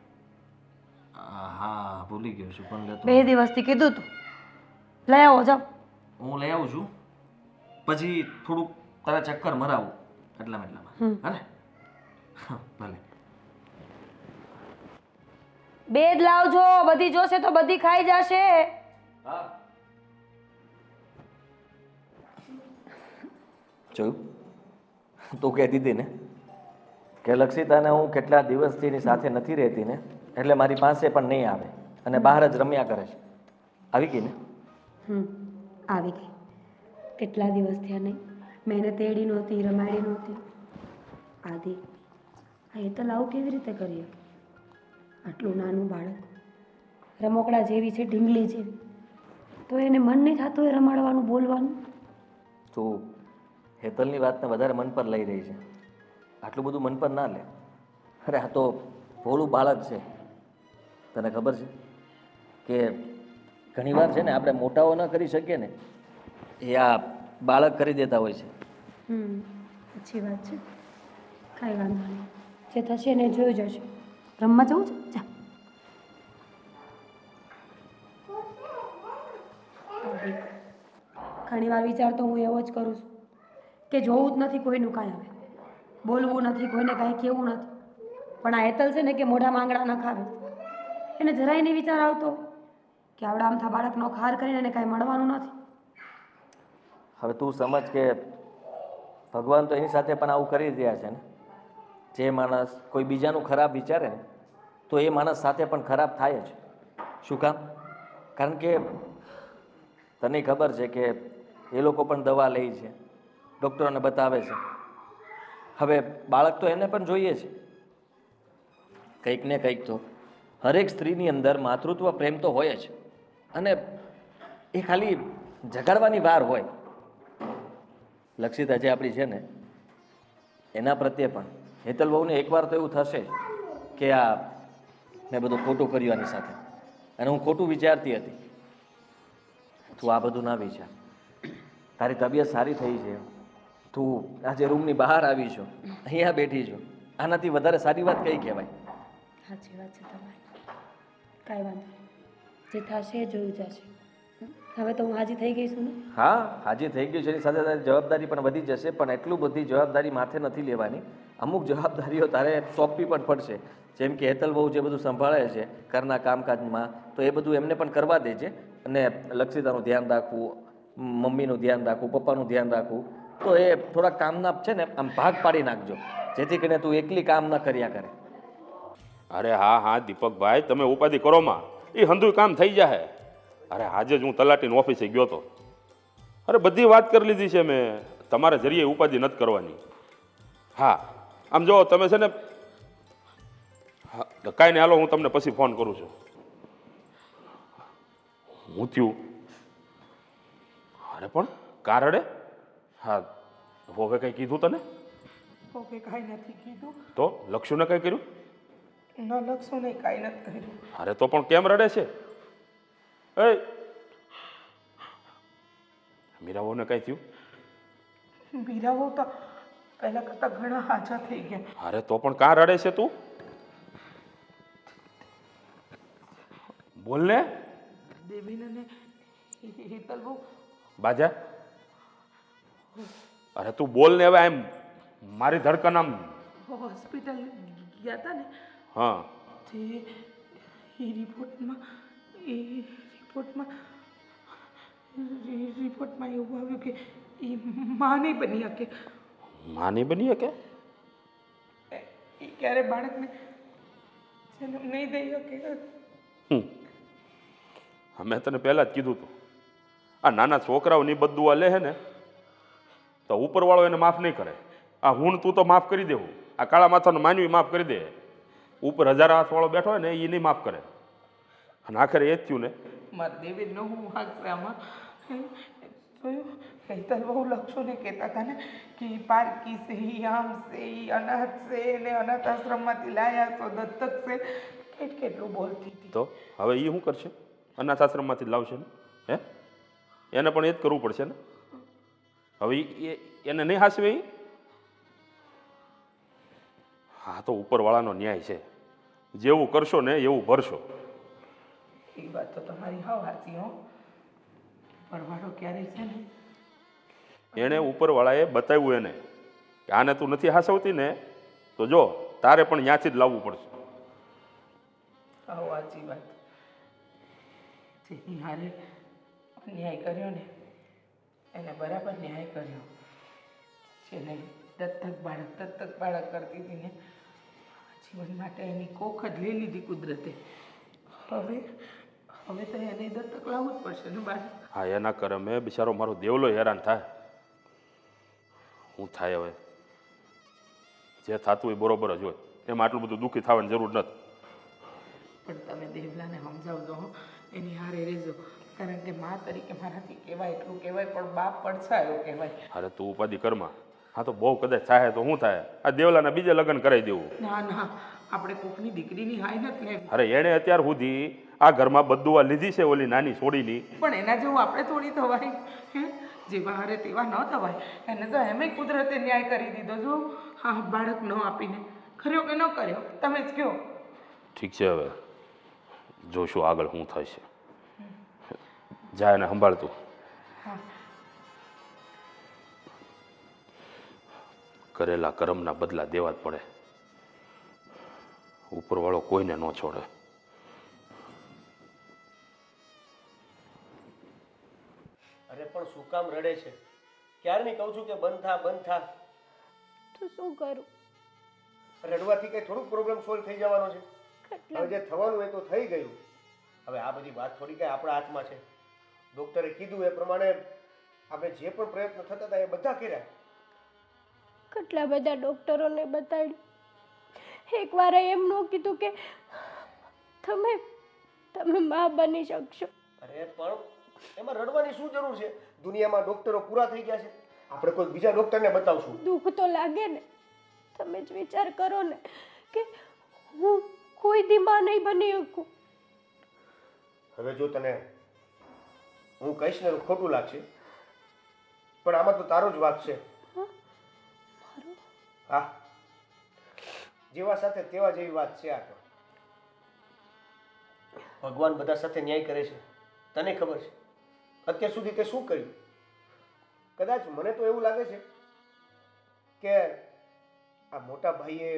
Speaker 5: હા, ભૂલી ગયો છું પણ લેતો.
Speaker 6: 2 દિવસથી કીધું તું લઈ આવો, જાઓ.
Speaker 5: હું લઈ આવું છું, પછી થોડુંક તારા ચક્કર મરાવું એટલામાં. હા ને? ભલે.
Speaker 6: 2 જ લાવજો, બધી જોશે તો બધી ખાઈ જશે.
Speaker 5: હા, જોયું? તું કહેતી હતી ને કે લક્ષિતાને હું કેટલા દિવસથી એની સાથે નથી રહેતી ને, એટલે મારી પાસે પણ નહીં આવે અને બહાર જ રમ્યા કરે છે. આવી ગઈ ને?
Speaker 6: આવી ગઈ. કેટલા દિવસ થયા નહીં, મેં એને તેડી નહોતી, રમાડી નહોતી. આદિ, એ તો લાવું કેવી રીતે કરીએ? આટલું નાનું બાળક, રમકડા જેવી છે, ઢીંગલી જેવી, તો એને મન નહીં થતું એ રમાડવાનું, બોલવાનું.
Speaker 5: તું હેતલની વાતને વધારે મન પર લઈ રહી છે. આટલું બધું મન પર ના લે. અરે આ તો ભોળું બાળક છે. તને ખબર છે કે ઘણીવાર છે ને આપણે મોટાઓ ન કરી શકીએ ને, એ આ બાળક કરી દેતા હોય છે.
Speaker 6: સાચી વાત છે. કાંઈ વાંધો નહીં, જે થશે ને જોઈ જશે. રમવા જવું છે? જા. ઘણી વાર વિચાર તો હું એવો જ કરું છું કે જોવું જ નથી કોઈનું કાંઈ, હવે બોલવું નથી કોઈને, કાંઈ કહેવું નથી. પણ આ હેતલ છે ને કે મોઢા માંગડા ન ખાવે, એને જરાય નહીં વિચાર આવતો કે આવડા આમથા બાળકનો ખાર કરીને એને કાંઈ મળવાનું નથી.
Speaker 5: હવે તું સમજ કે ભગવાન તો એની સાથે પણ આવું કરી રહ્યા છે ને. જે માણસ કોઈ બીજાનું ખરાબ વિચારે ને, તો એ માણસ સાથે પણ ખરાબ થાય જ. શું કામ? કારણ કે તને ખબર છે કે એ લોકો પણ દવા લે છે, ડૉક્ટરોને બતાવે છે. હવે બાળક તો એને પણ જોઈએ છે. કંઈક ને કંઈક તો હરેક સ્ત્રીની અંદર માતૃત્વ પ્રેમ તો હોય જ, અને એ ખાલી જગાડવાની વાર હોય. લક્ષિતા જે આપણી છે ને, એના પ્રત્યે પણ હેતલ બહુને એકવાર તો એવું થશે જ કે આ મેં બધું ખોટું કર્યું આની સાથે, અને હું ખોટું વિચારતી હતી. તું આ બધું ના વિચાર. તારી તબિયત સારી થઈ છે, તું આજે રૂમની બહાર આવી છો, અહીંયા બેઠી છો, આનાથી વધારે સારી વાત કઈ કહેવાય?
Speaker 6: સાચી વાત છે તમારી. કાંઈ વાંધો નહીં, જે થશે એ જોયું જશે. હવે તો હું હાજી થઈ ગઈ છું ને?
Speaker 5: હા, હાજી થઈ ગયું છે. એની સાથે તારી જવાબદારી પણ વધી જશે, પણ એટલું બધી જવાબદારી માથે નથી લેવાની. અમુક જવાબદારીઓ તારે સોંપવી પણ પડશે. જેમ કે હેતલ બહુ જે બધું સંભાળે છે ઘરના કામકાજમાં, તો એ બધું એમને પણ કરવા દેજે. અને લક્ષિતાનું ધ્યાન રાખવું, મમ્મીનું ધ્યાન રાખવું, પપ્પાનું ધ્યાન રાખવું, તો એ થોડાક કામના છે ને આમ ભાગ પાડી નાખજો, જેથી કરીને તું એકલી કામ ન કર્યા કરે.
Speaker 2: અરે હા હા દીપકભાઈ, તમે ઉપાધિ કરો માં, એ હંધુય કામ થઈ જાય. અરે આજે જ હું તલાટીની ઓફિસે ગયો હતો. અરે બધી વાત કરી લીધી છે મેં. તમારે જરીએ ઉપાધિ નથી કરવાની. હા, આમ જો તમે છે ને, કાંઈ નહીં, હાલો હું તમને પછી ફોન કરું છું. હું થયું? અરે પણ કારડે? હા, હવે કંઈ કીધું તને?
Speaker 1: ઓકે, કાંઈ નથી કીધું.
Speaker 2: તો લક્ષુને કંઈ કર્યું?
Speaker 1: ન લખશું નહીં, કાંઈ નથી કર્યું.
Speaker 2: અરે તો પણ કેમ રડે છે? એ મીરાઓને કઈ થયું?
Speaker 1: મીરાઓ તો પહેલા કરતા ઘણા હાજા થઈ ગયા.
Speaker 2: અરે તો પણ કાં રડે છે તું? બોલ ને.
Speaker 1: દેવીન અને હિતલ બહુ
Speaker 2: બાજા, અરે તું બોલ ને હવે. એમ મારી ધડકન આમ.
Speaker 1: હોસ્પિટલ ગયા હતા ને,
Speaker 2: હા,
Speaker 1: તે એ રિપોર્ટમાં રિપોર્ટમાં એવું આવ્યું કે એ માં નહીં બની શકે.
Speaker 2: માં નહીં બની શકે?
Speaker 1: એ ક્યારે બાળકને જન્મ નહીં દઈ શકે.
Speaker 2: મેં તને પહેલાં જ કીધું હતું, આ નાના છોકરાઓ ની બદુઆ લે છે ને તો ઉપરવાળો એને માફ નહીં કરે. આ હું તું તો માફ કરી દેવું, આ કાળા માથાનો માનવી માફ કરી દે. ઉપર 1000 હાથવાળો બેઠો હોય ને એ નહીં માફ કરે. અને આખરે એ જ થયું ને.
Speaker 1: મારા દેવીનો હું વાંક છે આમાં. જોયું, હેતલ બહુ લક્ષોને કહેતા હતા ને કે ઈ પારકી છે, ઈ આમ છે, ઈ અનાથ છે, એને અનાથ આશ્રમમાંથી લાયા છો, દત્તક છે, કેટલું બોલતી હતી.
Speaker 2: તો હવે એ શું કરશે? અનાથ આશ્રમમાંથી જ લાવશે ને? હે, એને પણ એ જ કરવું પડશે ને. હવે એને નહીં હાસવે ઈ? હા, તો ઉપરવાળાનો ન્યાય છે. જેવું કરશો ને એવું ભરશો.
Speaker 1: એ વાત તો તમારી હાવ સાચી હો. પરવાળો ક્યારે છે ને,
Speaker 2: એણે ઉપરવાળાએ બતાવ્યું એને કે આને તું નથી હાસવતી ને તો જો તારે પણ ત્યાંથી જ લાવવું પડશે.
Speaker 1: હાવ સાચી વાત. જેની હારે ન્યાય કર્યો ને એને બરાબર ન્યાય કર્યો. જેને દત્તક બાળક કરતી હતી ને, જીવન માટે એની કોખ જ લઈ લીધી કુદરતે. હવે તો એને દત્તક લાવવું જ પડશે ને બાળક.
Speaker 2: હા, એના કરમે બિચારો મારો દેવલો હેરાન થાય. શું થાય હવે? જે થતું હોય બરોબર જ હોય, એમાં આટલું બધું દુઃખી થવાની જરૂર નથી.
Speaker 1: પણ તમે દેવલાને સમજાવજો હો, એની હારે રહેજો. કારણ કે મા તરીકે મારાથી કહેવાય એટલું કહેવાય, પણ બાપ પડછાયો કહેવાય.
Speaker 2: અરે તું ઉપાધિ કરમાં. હા, તો બહુ કદાચ થાય તો શું થાય? આ દેવલાના બીજે લગ્ન કરાવી દેવું.
Speaker 1: ના ના, આપણે કોકની દીકરીની હાય નથી લેવી.
Speaker 2: અરે એણે અત્યાર સુધી આ ઘરમાં બદુઆ લીધી છે ઓલી નાની છોડીની.
Speaker 1: પણ એના જેવું આપણે થોડી થવાય. હે, જેવા હારે તેવા ન થવાય. એને તો એમે કુદરતે ન્યાય કરી દીધો. જો હા, બાળક ન આપીને. કર્યો કે ન કર્યો તમે જ કહો.
Speaker 2: ઠીક છે, હવે જોશું આગળ શું થશે. જાય ને સંભાળતું. કરેલા કર્મના બદલા દેવા જ પડે. ઉપરવાળો કોઈને ન છોડે.
Speaker 3: અરે પણ શું કામ રડે છે? ક્યારની કહું છું કે બંધ થા બંધ થા.
Speaker 4: તો શું કરું?
Speaker 3: રડવાથી કઈ થોડુંક પ્રોબ્લેમ સોલ્વ થઈ જવાનો છે?
Speaker 4: કેટલા
Speaker 3: હવે જે થવાનું એ તો થઈ ગયું. હવે આ બધી વાત થોડી કઈ આપણા હાથમાં છે? ડોક્ટરે કીધું એ પ્રમાણે આપણે જે પણ પ્રયત્ન થતા હતા એ બધા કર્યા.
Speaker 4: કેટલા બધા ડોક્ટરોને બતાડ્યું. એકવાર એમ ન કીધું કે તમે મા બની શકશો.
Speaker 3: અરે પણ એમાં રડવાની શું જરૂર છે? દુનિયામાં ડોક્ટરો પૂરા થઈ ગયા છે. આપણે કોઈ બીજા ડોક્ટરને બતાવશું.
Speaker 4: દુઃખ તો લાગે ને. તમે જ વિચાર કરો ને કે હું કોઈ દી માં નહીં બની શકું.
Speaker 3: હવે જો તને હું કહીશ ને તો ખોટું લાગશે, પણ આમાં તો તારો જ વાક છે. હા, જેવા સાથે તેવા જેવી વાત છે. આ તો ભગવાન બધા સાથે ન્યાય કરે છે. તને ખબર છે અત્યાર સુધી તે શું કર્યું? કદાચ મને તો એવું લાગે છે કે આ મોટા ભાઈએ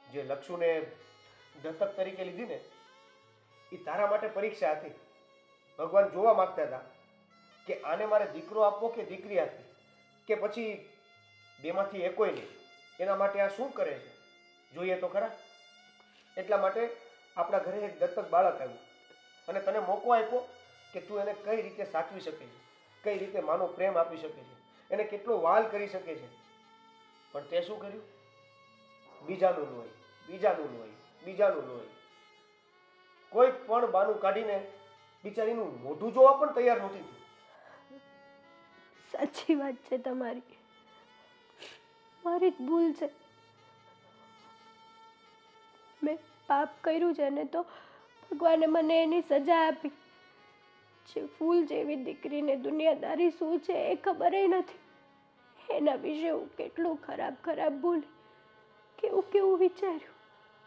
Speaker 3: જે લક્ષુને દત્તક તરીકે લીધી ને એ તારા માટે પરીક્ષા હતી. ભગવાન જોવા માંગતા હતા કે આને મારે દીકરો આપવો કે દીકરી આપવી, કે પછી બેમાંથી એકોય નહીં. એના માટે આ શું કરે છે જોઈએ તો ખરા. એટલા માટે આપણા ઘરે એક દત્તક બાળક આવ્યું અને તને મોકો આપ્યો કે તું એને કઈ રીતે સાચવી શકે છે, કઈ રીતે માનો પ્રેમ આપી શકે છે, એને કેટલો વાલ કરી શકે છે. પણ તે શું કર્યું? બીજાનું લોહી, બીજાનું લોહી, બીજાનું લોહી. કોઈ પણ બાનું કાઢીને બિચારીનું મોઢું જોવા પણ તૈયાર નહોતી થયું.
Speaker 4: સાચી વાત છે તમારી. મારી જ ભૂલ છે. મેં પાપ કર્યું છે ને તો ભગવાને મને એની સજા આપી. જે ફૂલ જેવી દીકરીને દુનિયાદારી શું છે એ ખબર નથી. એના વિશે હું કેટલું ખરાબ બોલી, કેવું વિચાર્યું.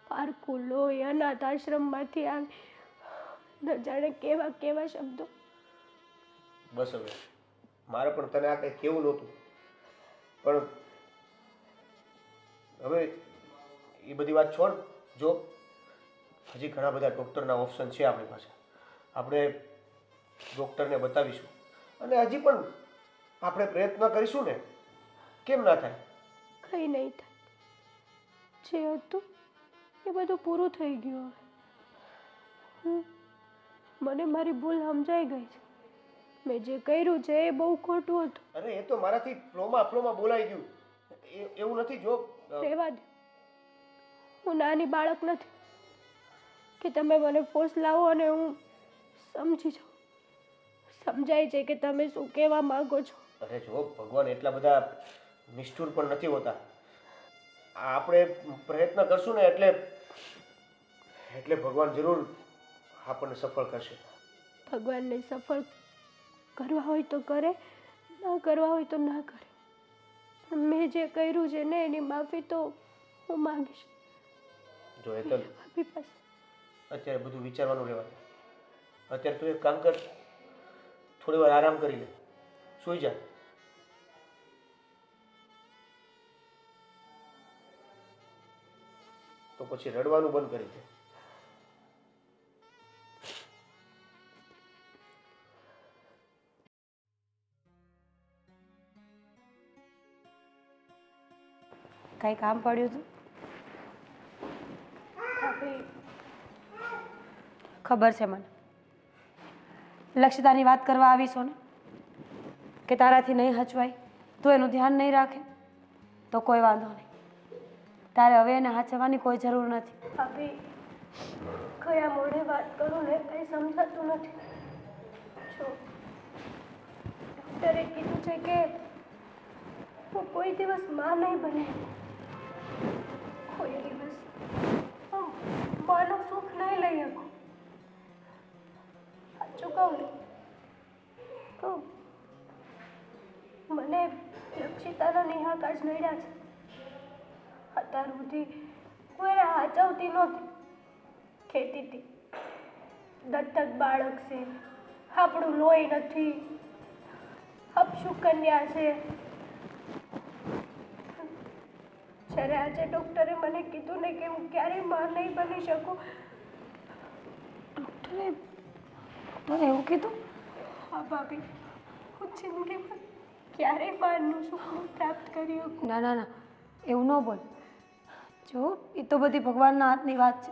Speaker 4: પારકું લોહી અનાથ આશ્રમમાંથી આવી ન જાણે કેવા કેવા શબ્દો.
Speaker 3: બસ હવે મારે પણ તને આ કંઈ કેવું નહોતું, પણ હવે એ બધી વાત છોડ. જો હજી ઘણા બધા ડૉક્ટરના ઓપ્શન છે આપણી પાસે, આપણે ડૉક્ટરને બતાવીશું અને હજી પણ આપણે પ્રયત્ન કરીશું ને, કેમ ના થાય?
Speaker 4: કંઈ નહીં થાય. જે હતું એ બધું પૂરું થઈ ગયું. મને મારી ભૂલ સમજાઈ ગઈ છે. મેં જે કર્યું છે એ બહુ ખોટું હતું.
Speaker 3: અરે એ તો મારાથી ફ્લોમાં બોલાઈ ગયું, એવું નથી. જો
Speaker 4: રહેવા દે. હું નાની બાળક નથી કે તમે મને ફોર્સ લાવો અને હું સમજી જાઉં. સમજાય છે કે તમે શું કહેવા માંગો છો.
Speaker 3: અરે જો ભગવાન એટલા બધા નિષ્ઠુર પણ નથી હોતા. આપણે પ્રયત્ન કરશું ને એટલે ભગવાન જરૂર આપણને સફળ કરશે.
Speaker 4: ભગવાનને સફળ કરવા હોય તો કરે, ના કરવા હોય તો ના કરે. પણ મેં જે કર્યું છે ને એની માફી તો હું માંગીશ.
Speaker 3: જો હેતલ,
Speaker 4: ભાભી પાસે
Speaker 3: અત્યારે બધું વિચારવાનું રહેવા દે. અત્યારે તું એક કામ કર, થોડી વાર આરામ કરી લે, સૂઈ જા. તો પછી રડવાનું બંધ કરી દે.
Speaker 6: કાંઈ કામ પડ્યું હતું?
Speaker 4: ભાભી
Speaker 6: ખબર છે મને. લક્ષિતાની વાત કરવા આવીશો ને કે તારાથી નહીં હચવાય, તું એનું ધ્યાન નહીં રાખે તો કોઈ વાંધો નહીં. તારે હવે એને હાચવવાની કોઈ જરૂર નથી.
Speaker 4: ભાભી કયા મોઢે વાત કરું ને કંઈ સમજાતું નથી. જો ડૉક્ટરે કીધું છે કે હું કોઈ દિવસ માં નહીં બને, કોઈ દિવસ હું માનું સુખ નહીં લઈ શકું. સાચું કહું ને તો મને લક્ષિતાના નિહાકા જ નડ્યા છે. અત્યાર સુધી હું એને હાચવતી નહોતી, કહેતી હતી દત્તક બાળક છે, આપણું લોહી નથી, અપશુક કન્યા છે. જ્યારે આજે ડૉક્ટરે મને કીધું ને કે હું ક્યારેય માં નહીં બની શકું.
Speaker 6: ડૉક્ટરે એવું કીધું?
Speaker 4: હા ભાભી, હું જિંદગીમાં ક્યારેય માનું સુખ પ્રાપ્ત કરી શકું.
Speaker 6: ના ના ના, એવું ન બોલ. જો એ તો બધી ભગવાનના હાથની વાત છે.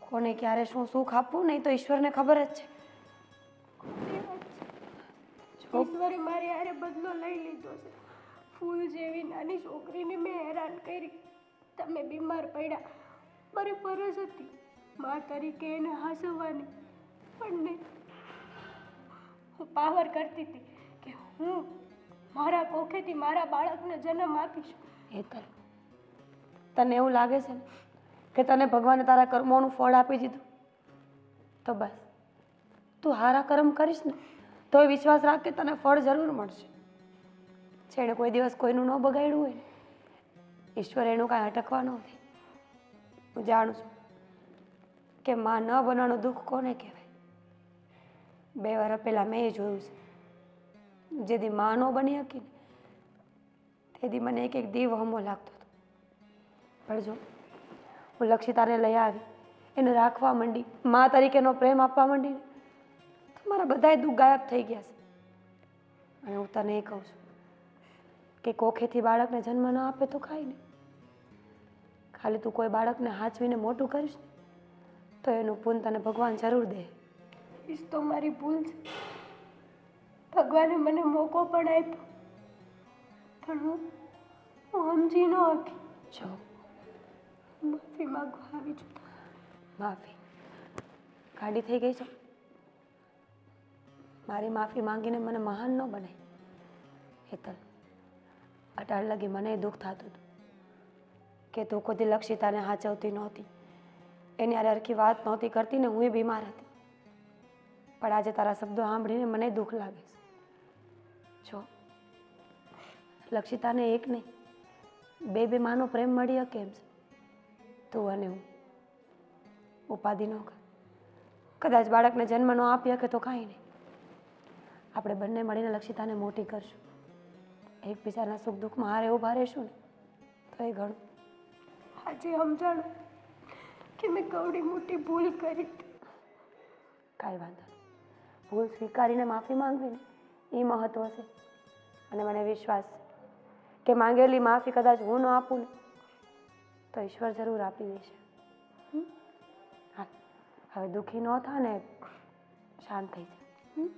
Speaker 6: કોને ક્યારે શું સુખ આપવું નહીં તો ઈશ્વરને ખબર જ છે.
Speaker 4: ઈશ્વરે મારી હારે બદલો લઈ લીધો છે. ફૂલ જેવી નાની છોકરીને મેં હેરાન કરી. તમે બીમાર પડ્યા, મારી ફરજ હતી મા તરીકે એને હાંસવવાની. પણ નહીં, હું પાવર કરતી હતી કે હું મારા કોખેથી મારા બાળકને જન્મ આપીશ.
Speaker 6: હેતલ, તને એવું લાગે છે ને કે તને ભગવાને તારા કર્મોનું ફળ આપી દીધું? તો બસ તું સારા કર્મ કરીશ ને તો એ વિશ્વાસ રાખ કે તને ફળ જરૂર મળશે. છેડે કોઈ દિવસ કોઈનું ન બગાડ્યું હોય ને, ઈશ્વર એનું કાંઈ અટકવા ન દે. હું જાણું છું કે માં ન બનવાનું દુઃખ કોને કહેવાય. 2 વર્ષ પહેલાં મેં એ જોયું છે. જેથી માં ન બની શકી ને તેથી મને એક દીવ હમો લાગતો હતો. પણ જો હું લક્ષિતાને લઈ આવી, એને રાખવા માંડી, મા તરીકેનો પ્રેમ આપવા માંડી ને તો મારા બધાય દુઃખ ગાયબ થઈ ગયા છે. અને હું તને એ કહું છું કે કોખેથી બાળકને જન્મ ન આપે તો કાંઈ નહીં, ખાલી તું કોઈ બાળકને હાચવીને મોટું કરીશ ને તો એનું પુણ્ય તને ભગવાન જરૂર દે.
Speaker 4: એ તો મારી ભૂલ છે. ભગવાને મને મોકો પણ આપ્યો, પણ હું સમજી ન શકી.
Speaker 6: જો
Speaker 4: માફી માંગવા આવી છું.
Speaker 6: માફી ગાડી થઈ ગઈ છે. મારી માફી માંગીને મને મહાન ન બનાય. હેતલ, અટાળ લગી મને દુઃખ થતું હતું કે તું કોઈ લક્ષિતાને હાચવતી નહોતી, એની હારે હરખી વાત નહોતી કરતી ને હું એ બીમાર હતી. પણ આજે તારા શબ્દો સાંભળીને મને દુઃખ લાગે છે. જો લક્ષિતાને એક નહીં, 2 માનો પ્રેમ મળી શકે એમ છે. તું અને હું ઉપાધિ ન કર. કદાચ બાળકને જન્મ ન આપી શકે તો કાંઈ નહીં, આપણે બંને મળીને લક્ષિતાને મોટી કરશું. એકબીજાના સુખ દુઃખમાં હારે ઊભા રહેશું ને તો એ ઘણું.
Speaker 4: આજે સમજાણું કે મેં કવડી મોટી ભૂલ કરી.
Speaker 6: કાંઈ વાંધો નહીં, ભૂલ સ્વીકારીને માફી માંગવી ને એ મહત્વ છે. અને મને વિશ્વાસ છે કે માંગેલી માફી કદાચ હું ન આપું ને તો ઈશ્વર જરૂર આપી દેશે. હા, હવે દુઃખી ન થા ને શાંત થઈ જાય.